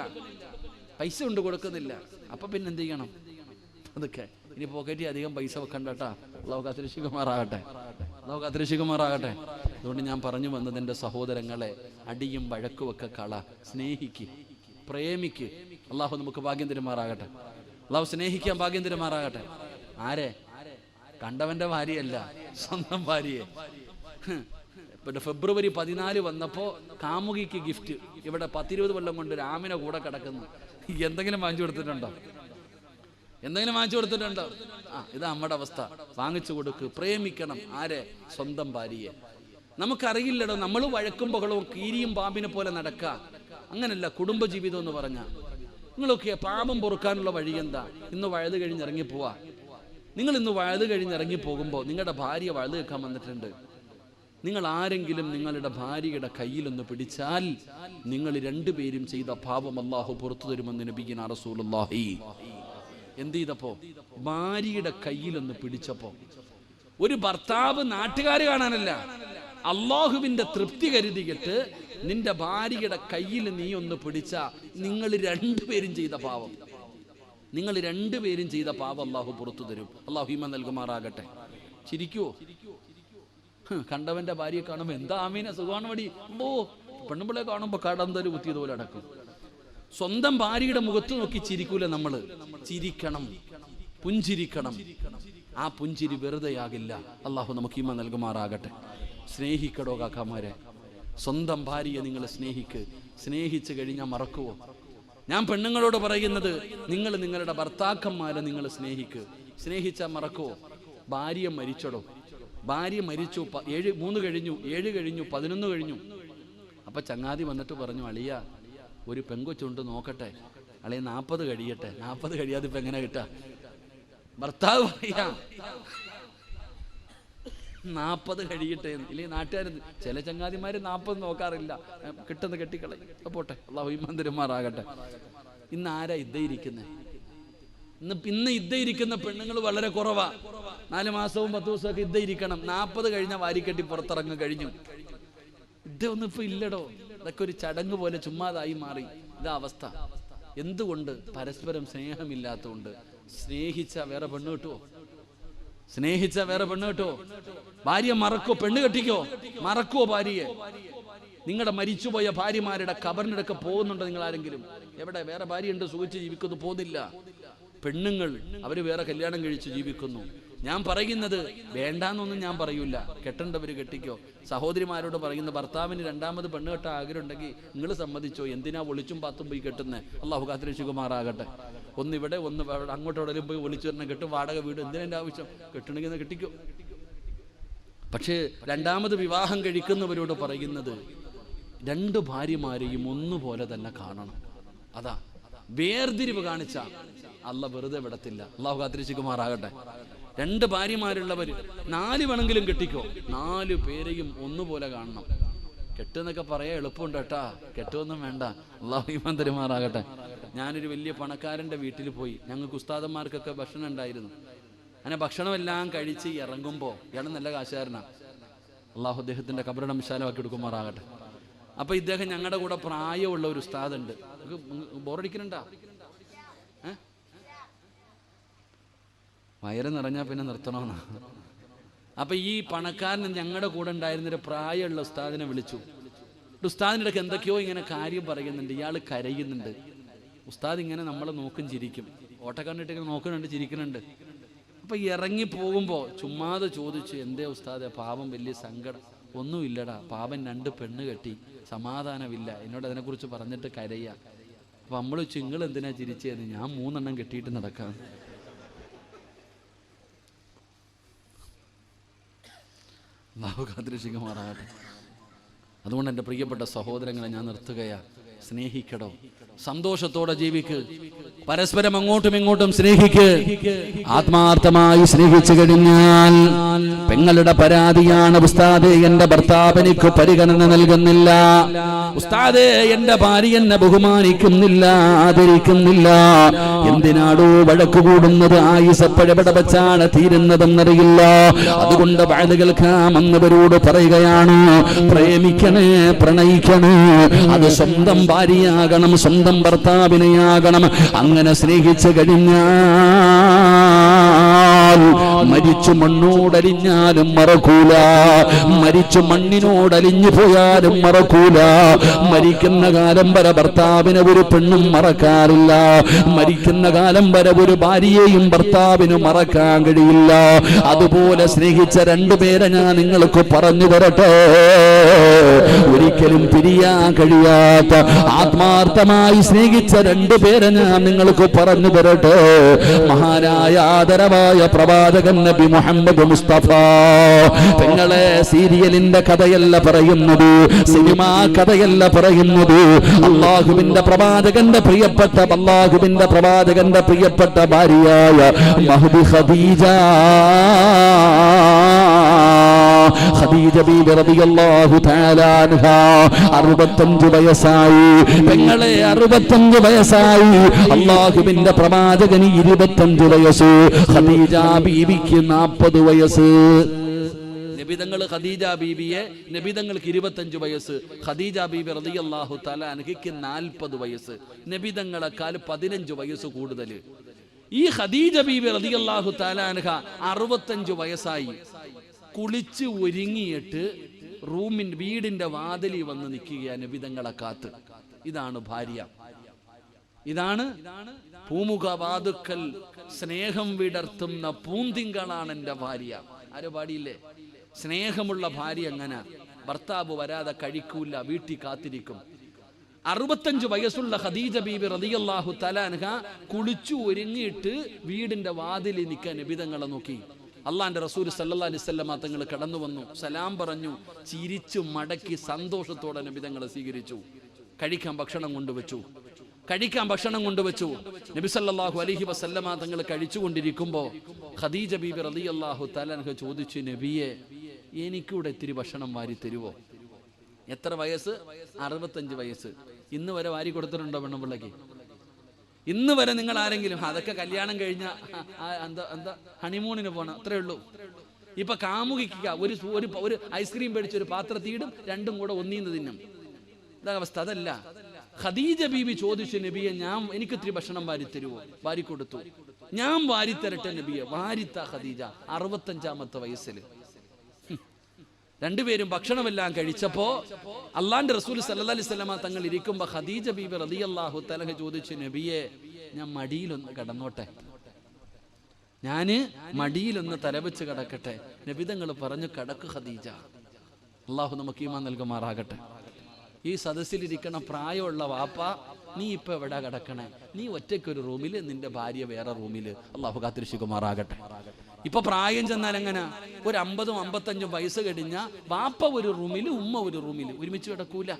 പൈസ കൊണ്ട് കൊടുക്കുന്നില്ല, അപ്പൊ പിന്നെ എന്ത് ചെയ്യണം? അതൊക്കെ ഇനി പോക്കറ്റിൽ അധികം പൈസ വെക്കണ്ട കേട്ടാ. അല്ലാഹു കാത്തിരക്ഷിക്കുമാറാകട്ടെ, അല്ലാഹു കാത്തിരക്ഷിക്കുമാറാകട്ടെ. അതുകൊണ്ട് ഞാൻ പറഞ്ഞു വന്നത്, എൻ്റെ സഹോദരങ്ങളെ, അടിയും വഴക്കുമൊക്കെ കള, സ്നേഹിക്ക്, പ്രേമിക്ക്. അള്ളാഹു നമുക്ക് ഭാഗ്യം തരുമാറാകട്ടെ, അള്ളാഹു സ്നേഹിക്കാൻ ഭാഗ്യം തരുമാറാകട്ടെ. ആരെ? കണ്ടവന്റെ ഭാര്യയല്ല, സ്വന്തം ഭാര്യയെ. ഫെബ്രുവരി 14 വന്നപ്പോ കാമുകിക്ക് ഗിഫ്റ്റ്, ഇവിടെ 10-20 കൊല്ലം കൊണ്ട് രാമിനെ കൂടെ കിടക്കുന്നു. എന്തെങ്കിലും വാങ്ങിച്ചു കൊടുത്തിട്ടുണ്ടോ? എന്തെങ്കിലും വാങ്ങിച്ചു കൊടുത്തിട്ടുണ്ടോ? ഇത് നമ്മുടെ അവസ്ഥ. വാങ്ങിച്ചു കൊടുക്ക്, പ്രേമിക്കണം. ആരെ? സ്വന്തം ഭാര്യയെ. നമുക്കറിയില്ലടോ, നമ്മൾ വഴക്കും ബഹളവും കീരിയും പാമ്പിനെ പോലെ നടക്കുക. അങ്ങനല്ല കുടുംബജീവിതം എന്ന് പറഞ്ഞാൽ. നിങ്ങളൊക്കെ പാപം പൊറുക്കാനുള്ള വഴി എന്താ? ഇന്ന് വഴുത് കഴിഞ്ഞ് ഇറങ്ങിപ്പോവാ. നിങ്ങൾ ഇന്ന് വഴുത് കഴിഞ്ഞ് ഇറങ്ങിപ്പോകുമ്പോൾ നിങ്ങളുടെ ഭാര്യ വഴുത് വെക്കാൻ വന്നിട്ടുണ്ട്. നിങ്ങൾ ആരെങ്കിലും നിങ്ങളുടെ ഭാര്യയുടെ കയ്യിലൊന്ന് പിടിച്ചാൽ നിങ്ങൾ രണ്ടുപേരും ചെയ്ത പാപം അല്ലാഹു പുറത്തു തരുമെന്ന് നബിയുനാ റസൂലുള്ളാഹി. എന്ത് ചെയ്തപ്പോ? ഭാര്യയുടെ കയ്യിലൊന്ന് പിടിച്ചപ്പോ. ഒരു ഭർത്താവ് നാട്ടുകാർ കാണാനല്ല, അള്ളാഹുവിന്റെ തൃപ്തി കരുതിയിട്ട് നിന്റെ ഭാര്യയുടെ കയ്യിൽ നീ ഒന്ന് പിടിച്ച നിങ്ങൾ രണ്ടുപേരും ചെയ്ത പാപം, നിങ്ങൾ രണ്ടുപേരും ചെയ്ത പാപം അള്ളാഹു പുറത്തു തരും. അള്ളാഹു ഈമാൻ നൽകുമാറാകട്ടെ. ചിരിക്കുവോ? കണ്ടവന്റെ ഭാര്യയെ കാണുമ്പോ എന്താ ആമീന സുഖമാണ് വടി, പെണ്ണുമ്പിളെ കാണുമ്പോ കടന്തല് കുത്തിയതുപോലെ അടക്കും. സ്വന്തം ഭാര്യയുടെ മുഖത്ത് നോക്കി ചിരിക്കൂല നമ്മള്. ചിരിക്കണം, പുഞ്ചിരിക്കണം. ആ പുഞ്ചിരി വെറുതെയാകില്ല. അള്ളാഹു നമുക്ക് ഈമാൻ നൽകുമാറാകട്ടെ. സ്നേഹിക്കടോ കാക്കാമാരെ, സ്വന്തം ഭാര്യയെ നിങ്ങൾ സ്നേഹിച്ചു കഴിഞ്ഞാൽ മറക്കുവോ? ഞാൻ പെണ്ണുങ്ങളോട് പറയുന്നത്, നിങ്ങൾ നിങ്ങളുടെ ഭർത്താക്കന്മാരെ നിങ്ങൾ സ്നേഹിച്ചാൽ മറക്കുവോ? ഭാര്യ മരിച്ചടോ, ഭാര്യ മരിച്ചു, 3 കഴിഞ്ഞു, 7 കഴിഞ്ഞു, 11 കഴിഞ്ഞു. അപ്പൊ ചങ്ങാതി വന്നിട്ട് പറഞ്ഞു, അളിയ ഒരു പെങ്കൊച്ചുണ്ട് നോക്കട്ടെ. അളിയ 40 കഴിയട്ടെ. 40 കഴിയാതെ ഇപ്പൊ എങ്ങനെ കിട്ടാ? ഭർത്താവ് പറയാ 40 കഴിയട്ടെ. ഇല്ലേ നാട്ടുകാർ, ചില ചങ്ങാതിമാര് 40 നോക്കാറില്ല, കിട്ടുന്ന കെട്ടിക്കളയും. പോട്ടെ, അള്ളാഹു ഈമാൻതരുമാറാകട്ടെ. ഇന്ന് ആരാ ഇരിക്കുന്നത്? ഇന്ന് ഇരിക്കുന്ന പെണ്ണുങ്ങൾ വളരെ കുറവാ. 4 മാസവും 10 ദിവസമൊക്കെ ഇരിക്കണം. 40 കഴിഞ്ഞാൽ വാരിക്കെട്ടി പുറത്തിറങ്ങി കഴിഞ്ഞു. ഇതൊന്നും ഇപ്പൊ ഇല്ലടോ. ഇതൊക്കെ ഒരു ചടങ്ങ് പോലെ ചുമ്മാതായി മാറി. ഇതാ അവസ്ഥ. എന്തുകൊണ്ട്? പരസ്പരം സ്നേഹമില്ലാത്തതുകൊണ്ട്. സ്നേഹിച്ച വേറെ പെണ്ണ് കിട്ടുമോ? ഭാര്യ മറക്കോ? പെണ്ണ് കെട്ടിക്കോ? മറക്കോ ഭാര്യയെ? നിങ്ങളുടെ മരിച്ചുപോയ ഭാര്യമാരുടെ ഖബറിനടക്കം പോകുന്നുണ്ടോ നിങ്ങൾ ആരെങ്കിലും? എവിടെ? വേറെ ഭാര്യയുണ്ട്, സുഖിച്ച് ജീവിക്കുന്നു, പോകുന്നില്ല. പെണ്ണുങ്ങൾ അവര് വേറെ കല്യാണം കഴിച്ച് ജീവിക്കുന്നു. ഞാൻ പറയുന്നത് വേണ്ടാന്നൊന്നും ഞാൻ പറയൂല, കെട്ടേണ്ടവര് കെട്ടിക്കോ. സഹോദരിമാരോട് പറയുന്ന, ഭർത്താവിന് 2ാമത് പെണ്ണ് കെട്ടാൻ ആഗ്രഹം ഉണ്ടെങ്കിൽ നിങ്ങൾ സമ്മതിച്ചോ. എന്തിനാ ഒളിച്ചും പാത്തും പോയി കെട്ടുന്നേ? അള്ളാഹു കാത്തിരക്ഷിക്കുമാറാകട്ടെ. ഒന്നിവിടെ ഒന്ന് അങ്ങോട്ടെവിടെയും പോയി ഒളിച്ചു വരണം, കെട്ടും. വാടക വീട്, എന്തിനെന്റെ ആവശ്യം? കെട്ടണമെങ്കിൽ കെട്ടിക്കോ. പക്ഷേ 2ാമത് വിവാഹം കഴിക്കുന്നവരോട് പറയുന്നത്, 2 ഭാര്യമാരെയും ഒന്നുപോലെ തന്നെ കാണണം. അതാ വേർതിരിവ് കാണിച്ച അല്ല വെറുതെ വിടത്തില്ല. അള്ളാഹു കാത്തിരക്ഷിക്കുമാറാകട്ടെ. 2 ഭാര്യമാരുള്ളവര് 4 വേണമെങ്കിലും കെട്ടിക്കോ. 4 പേരെയും ഒന്നുപോലെ കാണണം. കെട്ടെന്നൊക്കെ പറയാൻ എളുപ്പമുണ്ട് കേട്ടാ, കെട്ടുമൊന്നും വേണ്ട. അള്ളാഹു ഈമാൻ തരുമാറാകട്ടെ. ഞാനൊരു വലിയ പണക്കാരൻ്റെ വീട്ടിൽ പോയി. ഞങ്ങൾക്ക് ഉസ്താദന്മാർക്കൊക്കെ ഭക്ഷണം ഉണ്ടായിരുന്നു. അങ്ങനെ ഭക്ഷണമെല്ലാം കഴിച്ച് ഇറങ്ങുമ്പോൾ, ഇയാൾ നല്ല കാശുകാരനാ, അള്ളാഹു അദ്ദേഹത്തിൻ്റെ ഖബറിടം വിശാലമാക്കി എടുക്കുമാറാകട്ടെ. അപ്പൊ ഇദ്ദേഹം ഞങ്ങളുടെ കൂടെ പ്രായമുള്ള ഒരു ഉസ്താദുണ്ട്. ബോറടിക്കുന്നുണ്ടാ? വയറ് നിറഞ്ഞാൽ പിന്നെ നിർത്തണമെന്നാ. അപ്പൊ ഈ പണക്കാരൻ ഞങ്ങളുടെ കൂടെ ഉണ്ടായിരുന്നൊരു പ്രായമുള്ള ഉസ്താദിനെ വിളിച്ചു. ഉസ്താദിൻ്റെ ഇടയ്ക്ക് എന്തൊക്കെയോ ഇങ്ങനെ കാര്യം പറയുന്നുണ്ട്. ഇയാൾ കരയുന്നുണ്ട്. ഉസ്താദ് ഇങ്ങനെ നമ്മളെ നോക്കും, ചിരിക്കും. ഓട്ടക്കണ്ണിട്ട് നോക്കുന്നുണ്ട്, ചിരിക്കുന്നുണ്ട്. അപ്പൊ ഇറങ്ങി പോകുമ്പോൾ ചുമ്മാതെ ചോദിച്ചു, എന്തേ ഉസ്താദെ പാപം, വലിയ സങ്കടം? ഒന്നുമില്ലടാ, പാപൻ 2 പെണ്ണ് കെട്ടി, സമാധാനമില്ല. എന്നോട് അതിനെക്കുറിച്ച് പറഞ്ഞിട്ട് കരയാ. അപ്പൊ നമ്മൾ നിങ്ങൾ എന്തിനാ ചിരിച്ചത്? ഞാൻ 3 എണ്ണം കെട്ടിയിട്ട് നടക്കാം. അല്ലാഹു കാത്തിരക്ഷിക്കുമാറാകട്ടെ. അതുകൊണ്ട് എൻ്റെ പ്രിയപ്പെട്ട സഹോദരങ്ങളെ ഞാൻ നിർത്തുകയാ. സ്നേഹിക്കടോ, സന്തോഷത്തോടെ ജീവിക്ക്, പരസ്പരം അങ്ങോട്ടും ഇങ്ങോട്ടും സ്നേഹിക്ക്. ആത്മാർത്ഥമായി സ്നേഹിച്ചു കഴിഞ്ഞാൽ, പെങ്ങളുടെ പരാതിയാണ്, ഉസ്താദേ എന്റെ ഭർത്താവ് എനിക്ക് പരിഗണന നൽകുന്നില്ല, ഉസ്താദേ എന്റെ ഭാര്യ എന്നെ ബഹുമാനിക്കുന്നില്ല, ആദരിക്കുന്നില്ല, എന്തിനാടോ വഴക്കു കൂടുന്നത്? ആയുസ് എപ്പോഴെവിടെ വെച്ചാണ് തീരുന്നതെന്നറിയില്ല. അതുകൊണ്ട് വഅദ് കേൾക്കാമെന്നവരോട് പറയുകയാണ്, പ്രേമിക്കണേ, പ്രണയിക്കണേ. അത് സ്വന്തം ഭാര്യയാകണം, സ്വന്തം ഭർത്താവിനെയാകണം. അങ്ങനെ സ്നേഹിച്ചു കഴിഞ്ഞാൽ മരിച്ചു മണ്ണോടലിഞ്ഞാലും മറക്കൂല, മരിച്ചു മണ്ണിനോടലിഞ്ഞു പോയാലും മറക്കൂല. മരിക്കുന്ന കാലം വരെ ഭർത്താവിനെ ഒരു പെണ്ണും മറക്കാറില്ല. മരിക്കുന്ന കാലം വരെ ഒരു ഭാര്യയെയും ഭർത്താവിന് മറക്കാൻ കഴിയില്ല. അതുപോലെ സ്നേഹിച്ച 2 പേരെ ഞാൻ നിങ്ങൾക്ക് പറഞ്ഞു തരട്ടെ. ഒരിക്കലും പിരിയാൻ കഴിയാത്ത, ആത്മാർത്ഥമായി സ്നേഹിച്ച 2 പേരെ ഞാൻ നിങ്ങൾക്ക് പറഞ്ഞു തരട്ടെ. മഹാനായ ആദരവായ പ്രവാചകൻ നബി മുഹമ്മദ് മുസ്തഫ. പെങ്ങളെ, സീരിയലിന്റെ കഥയല്ല പറയുന്നത്, സിനിമാ കഥയല്ല പറയുന്നത്. അള്ളാഹുവിന്റെ പ്രവാചകന്റെ പ്രിയപ്പെട്ട ഭാര്യയായ മഹ്ദി ഖദീജ ബീബി റളിയല്ലാഹു തആല അൻഹാ 65 വയസ്സായി. പെങ്ങളെ, 65 വയസ്സായി. അല്ലാഹുവിന്റെ പ്രവാചകന് 25 വയസ്സ്, ഖദീജ ബീബിക്ക് 40 വയസ്സ്. നബിതങ്ങൾ ഖദീജ ബീബിയെ, നബിതങ്ങൾക്ക് 25 വയസ്സ്, ഖദീജ ബീബി റളിയല്ലാഹു തആല അൻഹയ്ക്ക് 40 വയസ്സ്. നബിതങ്ങളെക്കാൾ 15 വയസ്സ് കൂടുതൽ. ഈ ഖദീജ ബീബി റളിയല്ലാഹു തആല അൻഹ 65 വയസ്സായി. കുളിച്ച് ഒരുങ്ങിയിട്ട് വീടിന്റെ വാതിലിൽ വന്ന് നിൽക്കുകയാണ് നബിതങ്ങളെ കാത്ത്. ഇതാണ് ഭാര്യ. ഇതാണ് പൂമുഖവാതുക്കൽ സ്നേഹം വിടർത്തുന്ന പൂന്തിങ്കളാണ് എൻ്റെ ഭാര്യ. ആരോ പാടിയില്ലേ? സ്നേഹമുള്ള ഭാര്യ എങ്ങനെ? ഭർത്താവ് വരാതെ കഴിക്കൂല, വീട്ടിൽ കാത്തിരിക്കും. 65 വയസ്സുള്ള ഖദീജ ബീബി റളിയല്ലാഹു തആല അൻഹ കുളിച്ചു ഒരുങ്ങിയിട്ട് വീടിന്റെ വാതിലിൽ നിൽക്കാൻ നബിതങ്ങളെ നോക്കി. അള്ളാന്റെ റസൂൽ സല്ലല്ലാഹു അലൈഹി വസല്ലം തങ്ങൾ കടന്നു വന്നു, സലാം പറഞ്ഞു, ചിരിച്ചു മടക്കി സന്തോഷത്തോടെ നബിതങ്ങളെ സ്വീകരിച്ചു. കഴിക്കാൻ ഭക്ഷണം കൊണ്ടുവച്ചു. നബി സല്ലല്ലാഹു അലൈഹി വസല്ലം തങ്ങൾ കഴിച്ചുകൊണ്ടിരിക്കുമ്പോൾ ഖദീജ ബീബി റളിയല്ലാഹു തആല അൻഹ ചോദിച്ചു, നബിയെ എനിക്കൂടെ ഇത്തിരി ഭക്ഷണം വാരി തരുവോ? എത്ര വയസ്സ്? 65 വയസ്സ്. ഇന്ന് വരെ വാരി കൊടുത്തിട്ടുണ്ടോ പെണ്ണുപിള്ളക്ക്? ഇന്ന് വരെ നിങ്ങൾ ആരെങ്കിലും? അതൊക്കെ കല്യാണം കഴിഞ്ഞ എന്താ ഹണിമൂണിന് പോണം, അത്രേ ഉള്ളൂ. ഇപ്പൊ കാമുകിക്കുക, ഒരു ഐസ്ക്രീം മേടിച്ച് ഒരു പാത്രത്തിയിടും, രണ്ടും കൂടെ ഒന്നീന്ന് തിന്നും. ഇതാ അവസ്ഥ. അതല്ല, ഖദീജ ബീബി ചോദിച്ചു, നബിയെ എനിക്ക് ഇത്തിരി ഭക്ഷണം വാരി തരുവോ? വാരി കൊടുത്തു. ഞാൻ വാരിത്തരട്ടെ നബിയെ? വാരിത്ത ഖദീജ 65-ാമത്തെ വയസ്സിൽ. രണ്ടുപേരും ഭക്ഷണമെല്ലാം കഴിച്ചപ്പോ അള്ളാന്റെ റസൂൽ സല്ലല്ലാഹു അലൈഹി വസല്ലം തങ്ങൾ ഇരിക്കുമ്പോ ഖദീജ ബീബി റളിയല്ലാഹു തആല ചോദിച്ചു, നബിയെ ഞാൻ മടിയിലൊന്ന് കിടന്നോട്ടെ, ഞാന് മടിയിലൊന്ന് തലവെച്ച് കിടക്കട്ടെ? നബി തങ്ങൾ പറഞ്ഞു, കിടക്ക് ഖദീജ. അള്ളാഹു നമുക്ക് ഈമാൻ നൽകുമാറാകട്ടെ. ഈ സദസ്സിലിരിക്കണ പ്രായമുള്ള വാപ്പ, നീ ഇപ്പൊ എവിടെ കിടക്കണേ? നീ ഒറ്റയ്ക്കൊരു റൂമില്, നിന്റെ ഭാര്യ വേറെ റൂമില്. അള്ളാഹു കാത്തിരക്ഷിക്കുമാറാകട്ടെ. ഇപ്പൊ പ്രായം ചെന്നാൽ എങ്ങനെ? ഒരു 50-55 വയസ്സ് കഴിഞ്ഞ വാപ്പ ഒരു റൂമില്, ഉമ്മ ഒരു റൂമില്, ഒരുമിച്ച് കിടക്കൂല.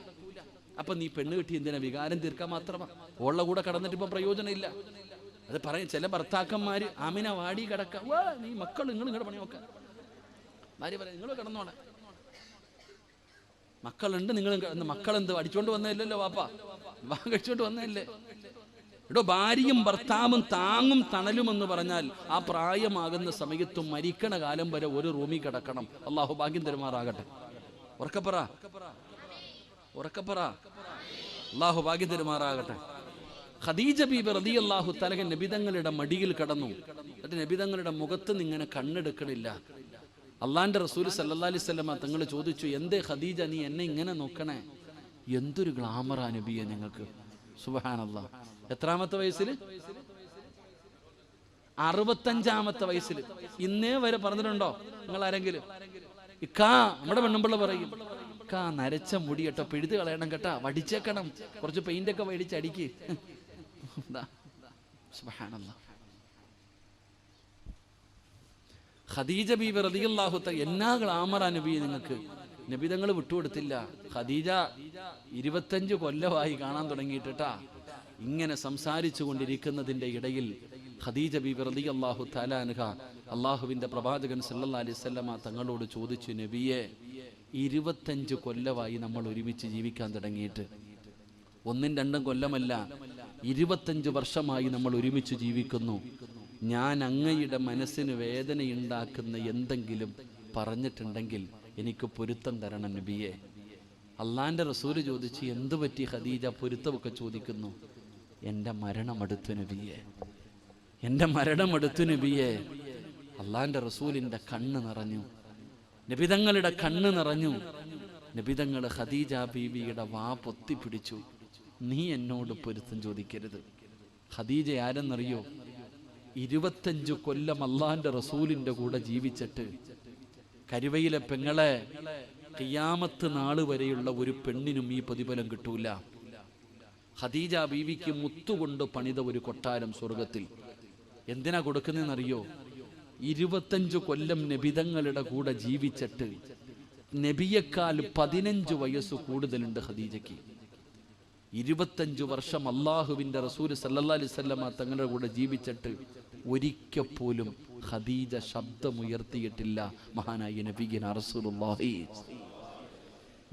അപ്പൊ നീ പെണ്ണ് കിട്ടി എന്തിനാ? വികാരം തീർക്കാൻ മാത്രമാ. ഓള കൂടെ കടന്നിട്ട് ഇപ്പൊ പ്രയോജനം ഇല്ല. അത് പറയും ചില ഭർത്താക്കന്മാര്, ആമിന വാടി കിടക്കാം, നീ മക്കൾ നിങ്ങൾ ഇങ്ങോട്ട് പണി നോക്കാം. ഭാര്യ പറയാം, നിങ്ങൾ കിടന്നോളെ, മക്കളുണ്ട്, നിങ്ങൾ മക്കളെന്ത് അടിച്ചോണ്ട് വന്നതല്ലോ വാപ്പ, വിവാഹം കഴിച്ചോണ്ട് വന്നതല്ലേ? എടോ, ഭാര്യയും ഭർത്താവും താങ്ങും തണലും എന്ന് പറഞ്ഞാൽ ആ പ്രായമാകുന്ന സമയത്തും മരിക്കണ കാലം വരെ ഒരു റൂമിൽ കിടക്കണം. അള്ളാഹു ഭാഗ്യം തരുമാറാകട്ടെ. ഉറക്കപ്പറ. അള്ളാഹു ഭാഗ്യം തരുമാറാകട്ടെ. ഖദീജ ബീബി റളിയല്ലാഹു തആല നബിതങ്ങളുടെ മടിയിൽ കടന്നു. എന്നിട്ട് നബിതങ്ങളുടെ മുഖത്ത് നിന്ന് ഇങ്ങനെ കണ്ണെടുക്കണില്ല. അള്ളാന്റെ റസൂൽ സല്ലല്ലാഹു അലൈഹി വസല്ലം തങ്ങൾ ചോദിച്ചു, എന്തേ ഖദീജ നീ എന്നെ ഇങ്ങനെ നോക്കണേ? എന്തൊരു ഗ്ലാമറാ നബിയെ നിങ്ങൾക്ക്. സുബ്ഹാനല്ലാഹ്. എത്രാമത്തെ വയസ്സിൽ? 65-ാമത്തെ വയസ്സിൽ. ഇന്നേ വരെ പറഞ്ഞിട്ടുണ്ടോ നിങ്ങൾ ആരെങ്കിലും? ഇക്കാ, നമ്മുടെ പെണ്ണുമ്പിള്ള പറയും, ഇക്കാ നരച്ച മുടി കേട്ടോ, പിഴുത് കളയണം കേട്ടാ, വടിച്ചേക്കണം, കുറച്ച് പെയിന്റ് ഒക്കെ മേടിച്ചടിക്ക്. സുബ്ഹാനല്ലാഹ്. ഖദീജ ബീബി റളിയല്ലാഹു തആല എന്നാ ഗ്ലാമറാ നബി നിങ്ങൾക്ക്. നബി തങ്ങൾ വിട്ടുകൊടുത്തില്ല. ഖദീജ 25 കൊല്ലമായി കാണാൻ തുടങ്ങിയിട്ടാ. ഇങ്ങനെ സംസാരിച്ചു കൊണ്ടിരിക്കുന്നതിന്റെ ഇടയിൽ ഖദീജ ബീബി റളിയല്ലാഹു തആല അൻഹ അല്ലാഹുവിന്റെ പ്രവാചകൻ സല്ലല്ലാഹു അലൈഹി വസല്ലമ തങ്ങളോട് ചോദിച്ചു, നബിയെ 25 കൊല്ലമായി നമ്മൾ ഒരുമിച്ച് ജീവിക്കാൻ തുടങ്ങിയിട്ട്. 1-2 കൊല്ലമല്ല, 25 വർഷമായി നമ്മൾ ഒരുമിച്ച് ജീവിക്കുന്നു. ഞാൻ അങ്ങയുടെ മനസ്സിന് വേദനയുണ്ടാക്കുന്ന എന്തെങ്കിലും പറഞ്ഞിട്ടുണ്ടെങ്കിൽ എനിക്ക് പൊരുത്തം തരണം നബിയെ. അള്ളാന്റെ റസൂല് ചോദിച്ചു, എന്തു പറ്റി ഖദീജ പൊരുത്തമൊക്കെ ചോദിക്കുന്നു? എൻ്റെ മരണമെടുത്തു നബിയെ, എൻ്റെ മരണമെടുത്തു നബിയെ. അള്ളാന്റെ റസൂലിന്റെ കണ്ണ് നിറഞ്ഞു, നബിതങ്ങളുടെ കണ്ണ് നിറഞ്ഞു. നബിതങ്ങൾ ഖദീജ ബീവിയുടെ വാ പൊത്തിപ്പിടിച്ചു, നീ എന്നോട് പൊരുത്തം ചോദിക്കരുത്. ഖദീജ ആരെന്നറിയോ? 25 കൊല്ലം അള്ളാന്റെ റസൂലിന്റെ കൂടെ ജീവിച്ചിട്ട് കരുവയിലെ പെങ്ങളെ ഖിയാമത്ത് നാള് വരെയുള്ള ഒരു പെണ്ണിനും ഈ പ്രതിഫലം കിട്ടൂല. ഖദീജ ബീവിക്ക് മുത്തുകൊണ്ട് പണിത ഒരു കൊട്ടാരം സ്വർഗത്തിൽ. എന്തിനാ കൊടുക്കുന്നതെന്നറിയോ? 25 കൊല്ലം നബിതങ്ങളുടെ കൂടെ ജീവിച്ചിട്ട് നബിയേക്കാൾ 15 വയസ്സ് കൂടുതലുണ്ട് ഖദീജയ്ക്ക്. 25 വർഷം അള്ളാഹുവിന്റെ റസൂൽ സല്ലല്ലാഹു അലൈഹി വസല്ലമ തങ്ങളുടെ കൂടെ ജീവിച്ചിട്ട് ഒരിക്കൽ പോലും ഖദീജ ശബ്ദമുയർത്തിയിട്ടില്ല. മഹാനായ നബിയന റസൂലുള്ളാഹി.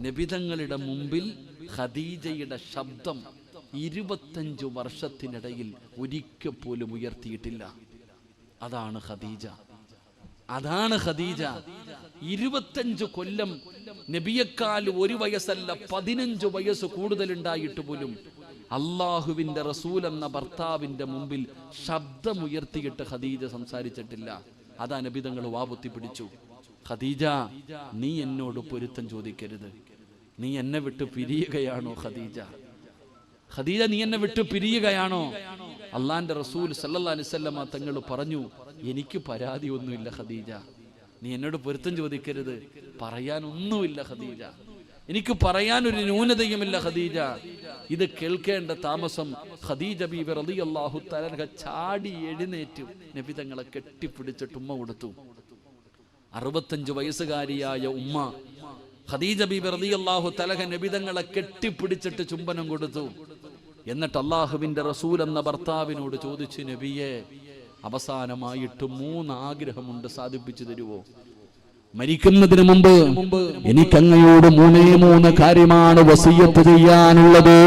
നബിതങ്ങളുടെ മുമ്പിൽ ഖദീജയുടെ ശബ്ദം 25 വർഷത്തിനിടയിൽ ഒരിക്കൽ പോലും ഉയർത്തിയിട്ടില്ല. അതാണ് ഖദീജ. 25 കൊല്ലം നബിയേക്കാൾ 1 വയസ്സല്ല 15 വയസ്സ് കൂടുതലുണ്ടായിട്ട് പോലും അള്ളാഹുവിന്റെ റസൂൽ എന്ന ഭർത്താവിന്റെ മുമ്പിൽ ശബ്ദമുയർത്തിയിട്ട് ഖദീജ സംസാരിച്ചിട്ടില്ല. അതാ നബിതങ്ങൾ വാപുത്തി പിടിച്ചു. ഖദീജ, നീ എന്നോട് പൊരുത്തം ചോദിക്കരുത്. നീ എന്നെ വിട്ട് പിരിയുകയാണോ ഖദീജ? ഖദീജ, നീ എന്നെ വിട്ട് പിരിയുകയാണോ? അള്ളാന്റെ റസൂൽ സല്ലല്ലാഹു അലൈഹി വസല്ലമ തങ്ങൾ പറഞ്ഞു, എനിക്ക് പരാതി ഒന്നുമില്ല ഖദീജ. നീ എന്നോട് പൊരുത്തം ചോദിക്കരുത്, പറയാനൊന്നുമില്ല ഖദീജ, എനിക്ക് പറയാനൊരു ന്യൂനതയുമില്ല ഖദീജ. ഇത് കേൾക്കേണ്ട താമസം ഖദീജ ബീവി റളിയല്ലാഹു തആല അൻഹ ചാടി എഴുന്നേറ്റ് നബി തങ്ങളെ കെട്ടിപ്പിടിച്ചിട്ട് ഉമ്മ കൊടുത്തു. 65 വയസ്സുകാരിയായ ഉമ്മ ഖദീജ ബീബി റളിയല്ലാഹു തആല നബി തങ്ങളെ കെട്ടിപ്പിടിച്ചിട്ട് ചുംബനം കൊടുത്തു. എന്നിട്ട് അല്ലാഹുവിന്റെ റസൂൽ എന്ന ഭർത്താവിനോട് ചോദിച്ചു, നബിയെ, അവസാനമായിട്ട് 3 ആഗ്രഹമുണ്ട്, സാധിപ്പിച്ചു തരുവോ? മരിക്കുന്നതിന് മുമ്പ് എനിക്കങ്ങയോട് 3 കാര്യമാണ് വസിയത്ത് ചെയ്യാനുള്ളത്,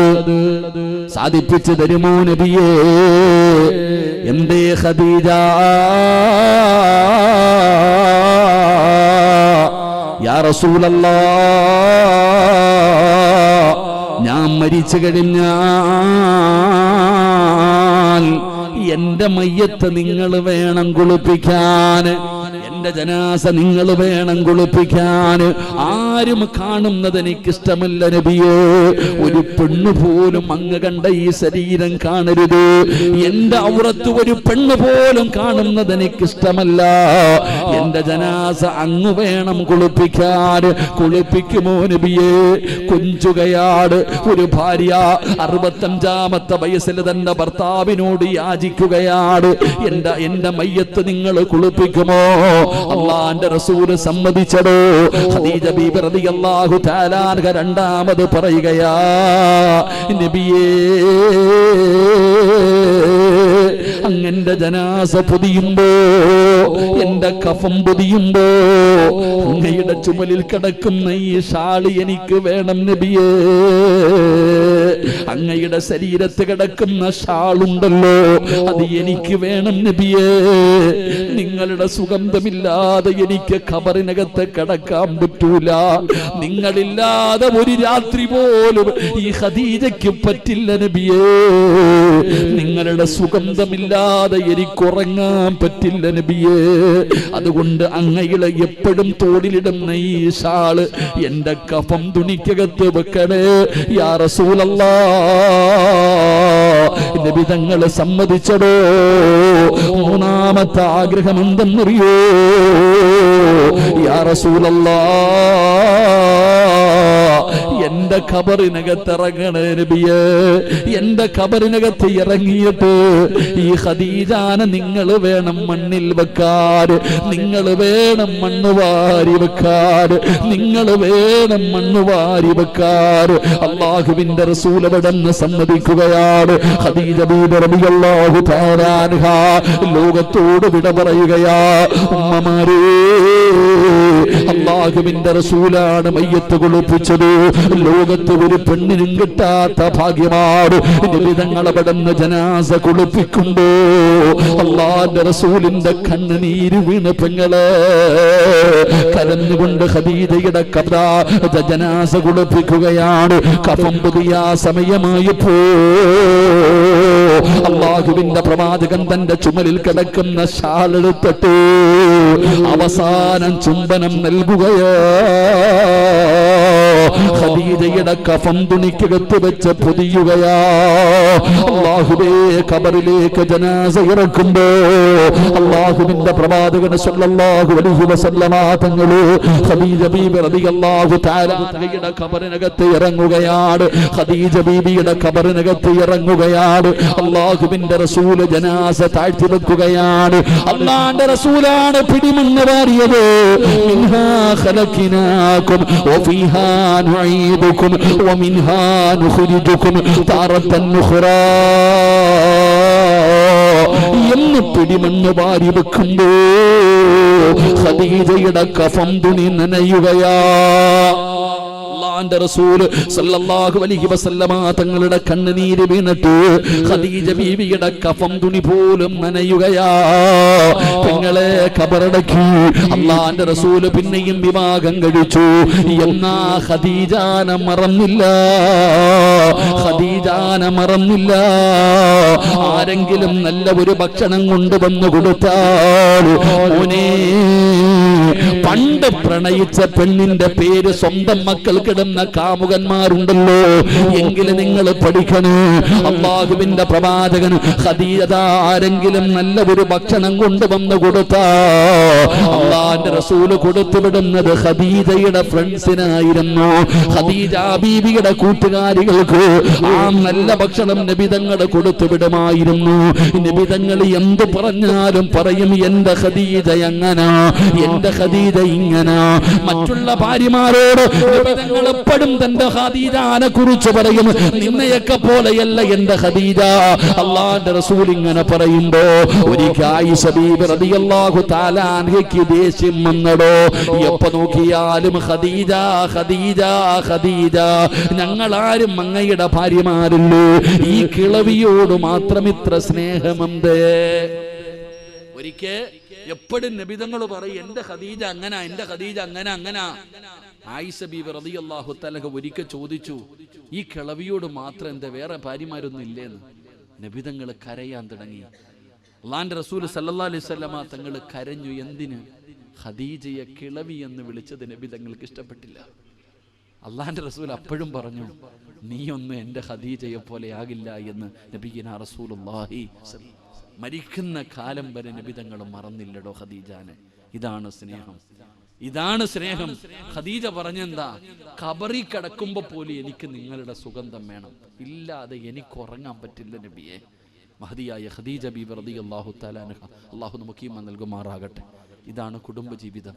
സാധിപ്പിച്ചു തരുമോ നബിയേ? എന്തേ ഖദീജ? യാ റസൂലല്ലാഹ്, ഞാൻ മരിച്ചു കഴിഞ്ഞാൽ എന്റെ മയ്യത്ത് നിങ്ങൾ വേണം കുളിപ്പിക്കാൻ, എന്റെ ജനാസ നിങ്ങൾ വേണം കുളിപ്പിക്കാൻ. ആരും കാണുന്നത് എനിക്കിഷ്ടമല്ല നബിയേ. ഒരു പെണ്ണ് പോലും അങ്ങ് കണ്ട ഈ ശരീരം കാണരുത്. എന്റെ ഔറത്ത് ഒരു പെണ്ണ് പോലും കാണുന്നത് എനിക്കിഷ്ടമല്ല. എന്റെ ജനാസ അങ്ങ് വേണം കുളിപ്പിക്കാൻ. കുളിപ്പിക്കുമോ നബിയേ? കൊഞ്ചുകയാണ് ഒരു ഭാര്യ. 65-ാമത്തെ വയസ്സിൽ തന്റെ ഭർത്താവിനോട് യാചിക്കുകയാണ്, എന്റെ മയ്യത്ത് നിങ്ങൾ കുളിപ്പിക്കുമോ? അല്ലാഹുവിന്റെ റസൂൽ സമ്മതിച്ചടോ. ഖദീജ ബീബി റളിയല്ലാഹു തആല അൻഹ രണ്ടാമത് പറയുകയാ, നബിയേ, അങ്ങന്റെ ജനാസ പൊതിയുമ്പോ, എന്റെ കഫം പൊതിയുമ്പോ അങ്ങയുടെ ചുമലിൽ കിടക്കുന്ന ഈ ഷാള് എനിക്ക് വേണം നബിയേ. അങ്ങയുടെ ശരീരത്ത് കിടക്കുന്ന ഷാളുണ്ടല്ലോ, അത് എനിക്ക് വേണം നബിയേ. നിങ്ങളുടെ സുഗന്ധമില്ലാതെ എനിക്ക് ഖബറിനകത്ത് കിടക്കാൻ പറ്റൂല. നിങ്ങളില്ലാതെ ഒരു രാത്രി പോലും ഈ ഖദീജയ്ക്ക് പറ്റില്ല നബിയേ. നിങ്ങളുടെ സുഗന്ധമില്ലാതെ എനിക്ക് ഉറങ്ങാൻ പറ്റില്ല നബിയേ. അതുകൊണ്ട് അങ്ങയുടെ എപ്പോഴും തോളിലിടുന്ന ഈ ഷാള് എന്റെ കഫം തുണിക്കകത്ത് വെക്കണേ യാ റസൂലല്ലാഹ്. നബി തങ്ങൾ സമ്മതിച്ചടോ. 3-ാമത്തെ ആഗ്രഹം എന്തെന്നറിയോ? യാ റസൂലല്ലാഹ്, എന്റെ ഖബറിനകത്ത് ഇറങ്ങണേ നബിയേ. എന്റെ ഖബറിനകത്ത് ഇറങ്ങിയിട്ട് ഈ ഖദീജാനെ നിങ്ങൾ വേണം മണ്ണിൽ വെക്കാൻ, നിങ്ങൾ വേണം മണ്ണ് വാരി വെക്കാൻ, നിങ്ങൾ വേണം മണ്ണ് വാരി വെക്കാൻ. അല്ലാഹുവിന്റെ റസൂൽ അവിടെന്ന് സമ്മതിക്കുകയാണ്. ഖദീജ ബീബി റളിയല്ലാഹു തആല അൻഹ ലോകത്തോട് വിട പറയുകയാ. ഉമ്മമാരേ, അല്ലാഹുവിന്റെ റസൂലാണ് മയ്യത്ത് കുളിപ്പിച്ചത്. ലോകത്ത് ഒരു പെണ്ണിനും കിട്ടാത്ത ഭാഗ്യമാണ്. നബി തങ്ങൾ അവിടുന്ന് ജനാസ കുളിപ്പിക്കുമ്പോ അല്ലാഹുവിന്റെ റസൂലിന്റെ കണ്ണുനീര് വീണ് പെങ്ങളെ കരഞ്ഞുകൊണ്ട് ഖദീജയുടെ ജനാസ കുളിപ്പിക്കുകയാണ്. കഫം പുതിയ സമയമായപ്പോ അല്ലാഹുവിന്റെ പ്രവാചകൻ തന്റെ ചുമലിൽ കിടക്കുന്ന ഷാൾ എടുത്തിട്ട് അവസാനം ചുംബനം നൽകുകയാ. ഖദീജയുടെ കഫം തുണിക്കകത്ത് വെച്ച് പൊതിയുകയാ. അല്ലാഹുവേ, ഖബറിലേക്ക് ജനാസ ഇറക്കുമ്പോ അല്ലാഹുവിന്റെ പ്രവാചകൻ സ്വല്ലല്ലാഹു അലൈഹി വസല്ലമ തങ്ങള് ഖദീജ ബീബി റളിയല്ലാഹു തആല അൻഹയുടെ ഖബറിനകത്ത് ഇറങ്ങുകയാണ്. ഖദീജ ബീബിയുടെ ഖബറിനകത്ത് ഇറങ്ങുകയാണ്. അല്ലാഹുവിന്റെ റസൂൽ ജനാസ താഴ്ത്തി വെക്കുകയാണ്. അല്ലാഹുവിന്റെ റസൂലാണ് പിടിമണ്ണ് വാരിയത്. മിൻഹാ ഖലഖനാകും വഫീഹാ നുഈദുകും വമിൻഹാ നുഖ്രിജുകും താറത്തൻ ഉഖ്റാ എന്ന് പിടിമണ്ണ് വാരി വെക്കുമ്പോ ഖദീജയുടെ കഫം തുണി നനയുകയാ. അല്ലാഹുവിന്റെ റസൂൽ സല്ലല്ലാഹു അലൈഹി വസല്ലമ തങ്ങളുടെ കണ്ണുനീര് വീണിട്ട് ഖദീജ ബീവിയുടെ കഫം തുണി പോലും നനയുകയാ. പെങ്ങളെ ഖബറടക്കി അല്ലാഹുവിന്റെ റസൂൽ പിന്നെയും വിവാഹം കഴിച്ചു. എന്നാ ഖദീജാനെ മറന്നില്ല, ഖദീജാനെ മറന്നില്ല. ആരെങ്കിലും നല്ല ഒരു ഭക്ഷണം കൊണ്ടുവന്നു കൊടുത്താൽ മോനെ പണ്ട് പ്രണയിച്ച പെണ്ണിന്റെ പേര് സ്വന്തം മക്കൾക്കിടുന്ന കാമുകന്മാരുണ്ടല്ലോ. എങ്കിലും നിങ്ങൾ പഠിക്കണേ, അല്ലാഹുവിന്റെ പ്രവാചകൻ ഖദീജ ആരെങ്കിലും നല്ല ഒരു ഭക്ഷണം കൊണ്ടുവന്ന് കൊടുത്താ അല്ലാഹുവിന്റെ റസൂൽ കൊടുത്തുവിടുന്നത് ഖദീജയുടെ ഫ്രണ്ട്സിനായിരുന്നു. ഖദീജ ബീവിയുടെ കൂട്ടുകാരികൾക്ക് ആ നല്ല ഭക്ഷണം നബി തങ്ങൾ കൊടുത്തുവിടുമായിരുന്നു. നബി തങ്ങൾ എന്ത് പറഞ്ഞാലും പറയും, എന്റെ ഖദീജ എങ്ങനാ, എന്റെ ഖദീജ ഇങ്ങനാ. മറ്റുള്ള ഭാര്യമാരോട് നബി തങ്ങൾ എപ്പോഴും തന്റെ ഖദീജയെ കുറിച്ച് പറയും, നിന്നെയൊക്കെ പോലെയല്ല എന്റെ ഖദീജ. അല്ലാഹുവിന്റെ റസൂൽ ഇങ്ങനെ പറയുമ്പോ ഒരിക്കൽ ആയിഷ ബീബി റളിയല്ലാഹു തആല അൻഹയ്ക്ക് ദേഷ്യം വന്നടോ. എപ്പോ നോക്കിയാലും ഖദീജ ഖദീജ ഖദീജ, ഞങ്ങളാരും അങ്ങയുടെ ഭാര്യമാരല്ലോ, ഈ കിളവിയോട് മാത്രം ഇത്ര സ്നേഹമുണ്ട്. ഒരിക്കൽ എപ്പോഴും നബിതങ്ങൾ പറയും, എന്റെ ഖദീജ അങ്ങനെ, എന്റെ ഖദീജ അങ്ങനെ അങ്ങനെ. ആയിഷ ബീബി റളിയല്ലാഹു തആല ഒരിക്കൽ ചോദിച്ചു, ഈ കിളവിയോട് മാത്രം എന്താ വേറെ ഭാര്യമാരൊന്നും ഇല്ലേന്ന്? നബിതങ്ങൾ കരയാൻ തുടങ്ങി. അല്ലാഹുവിന്റെ റസൂൽ സല്ലല്ലാഹു അലൈഹി വസല്ലമ തങ്ങൾ കരഞ്ഞു. എന്തിന്? ഖദീജയെ കിളവി എന്ന് വിളിച്ചത് നബി തങ്ങൾക്ക് ഇഷ്ടപ്പെട്ടില്ല. അല്ലാഹുവിന്റെ റസൂൽ അപ്പോഴും പറഞ്ഞു, നീയൊന്നും എൻ്റെ ഖദീജയെ പോലെ ആകില്ല എന്ന് നബിയിനാ റസൂലുള്ളാഹി. മരിക്കുന്ന കാലം വരെ നബി തങ്ങൾ മറന്നില്ലടോ ഖദീജാനെ. ഇതാണ് സ്നേഹം, ഇതാണ് സ്നേഹം. ഖദീജ പറഞ്ഞെന്താ, ഖബറിൽ കിടക്കുമ്പോ പോലും എനിക്ക് നിങ്ങളുടെ സുഗന്ധം വേണം, ഇല്ലാതെ എനിക്ക് ഉറങ്ങാൻ പറ്റില്ല നബിയെ. മഹദിയായ ഖദീജ ബീബി റളിയല്ലാഹു തആല അൻഹ, അല്ലാഹു നമുക്ക് ഈമാൻ നൽകുമാറാകട്ടെ. ഇതാണ് കുടുംബജീവിതം,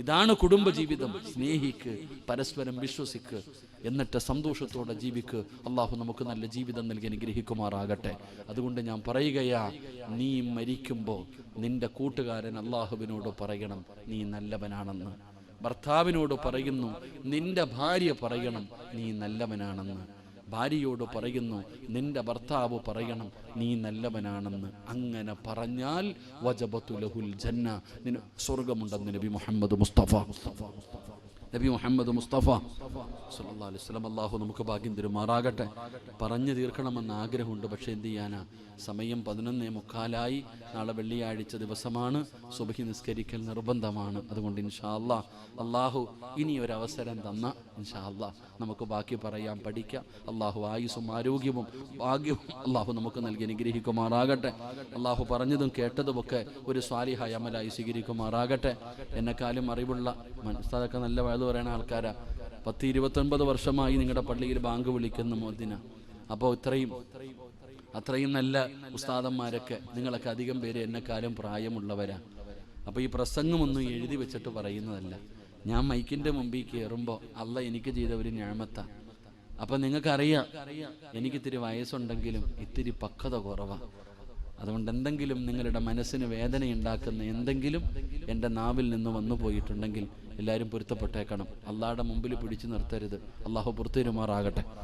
ഇതാണ് കുടുംബജീവിതം. സ്നേഹിക്ക്, പരസ്പരം വിശ്വസിക്ക്, എന്നിട്ട് സന്തോഷത്തോടെ ജീവിക്ക്. അള്ളാഹു നമുക്ക് നല്ല ജീവിതം നൽകി അനുഗ്രഹിക്കുമാറാകട്ടെ. അതുകൊണ്ട് ഞാൻ പറയുകയാ, നീ മരിക്കുമ്പോൾ നിന്റെ കൂട്ടുകാരൻ അള്ളാഹുവിനോട് പറയണം നീ നല്ലവനാണെന്ന്. ഭർത്താവിനോട് പറയുന്നു, നിന്റെ ഭാര്യ പറയണം നീ നല്ലവനാണെന്ന്. ഭാര്യയോട് പറയുന്നു, നിന്റെ ഭർത്താവ് പറയണം നീ നല്ലവനാണെന്ന്. അങ്ങനെ പറഞ്ഞാൽ വജബതു ലഹുൽ ജന്ന, സ്വർഗമുണ്ടെന്ന് നബി മുഹമ്മദ് മുസ്തഫ സല്ലല്ലാഹു അലൈഹി വസല്ലം. അല്ലാഹു നമുക്ക് ഭാഗ്യം തരുമാറാകട്ടെ. പറഞ്ഞു തീർക്കണമെന്ന് ആഗ്രഹമുണ്ട്, പക്ഷേ എന്ത് ചെയ്യാനാ, സമയം 11:45. നാളെ വെള്ളിയാഴ്ച ദിവസമാണ്, സുബ്ഹി നിസ്കരിക്കൽ നിർബന്ധമാണ്. അതുകൊണ്ട് ഇൻഷാ അല്ലാഹ് അല്ലാഹു ഇനി ഒരു അവസരം തന്ന ഇൻഷാ അല്ലാഹ് നമുക്ക് ബാക്കി പറയാം, പഠിക്കാം. അല്ലാഹു ആയുസ്സും ആരോഗ്യവും ഭാഗ്യവും അല്ലാഹു നമുക്ക് നൽകി അനുഗ്രഹിക്കുമാറാകട്ടെ. അല്ലാഹു പറഞ്ഞതും കേട്ടതുമൊക്കെ ഒരു സ്വാലിഹായ അമലായി സ്വീകരിക്കുമാറാകട്ടെ. എന്നെക്കാളും അറിവുള്ള മനസ്സാതൊക്കെ നല്ല വഴുതു പറയുന്ന ആൾക്കാരാ. 10-29 വർഷമായി നിങ്ങളുടെ പള്ളിയിൽ ബാങ്ക് വിളിക്കുന്ന മോദിന. അപ്പോൾ അത്രയും നല്ല ഉസ്താദന്മാരൊക്കെ, നിങ്ങളൊക്കെ അധികം പേര് എന്നെക്കാളും പ്രായമുള്ളവരാ. അപ്പോൾ ഈ പ്രസംഗമൊന്നും എഴുതി വെച്ചിട്ട് പറയുന്നതല്ല. ഞാൻ മൈക്കിൻ്റെ മുമ്പിൽ കയറുമ്പോൾ അല്ല എനിക്ക് ചെയ്ത ഒരു ഞാമത്ത. അപ്പം നിങ്ങൾക്കറിയാം, എനിക്കിത്തിരി വയസ്സുണ്ടെങ്കിലും ഇത്തിരി പക്വത കുറവാണ്. അതുകൊണ്ട് എന്തെങ്കിലും നിങ്ങളുടെ മനസ്സിന് വേദനയുണ്ടാക്കുന്ന എന്തെങ്കിലും എൻ്റെ നാവിൽ നിന്ന് വന്നു പോയിട്ടുണ്ടെങ്കിൽ എല്ലാവരും പൊരുത്തപ്പെട്ടേക്കണം. അള്ളാഹുടെ മുമ്പിൽ പിടിച്ചു നിർത്തരുത്. അള്ളാഹു പുറത്തുവരുമാറാകട്ടെ.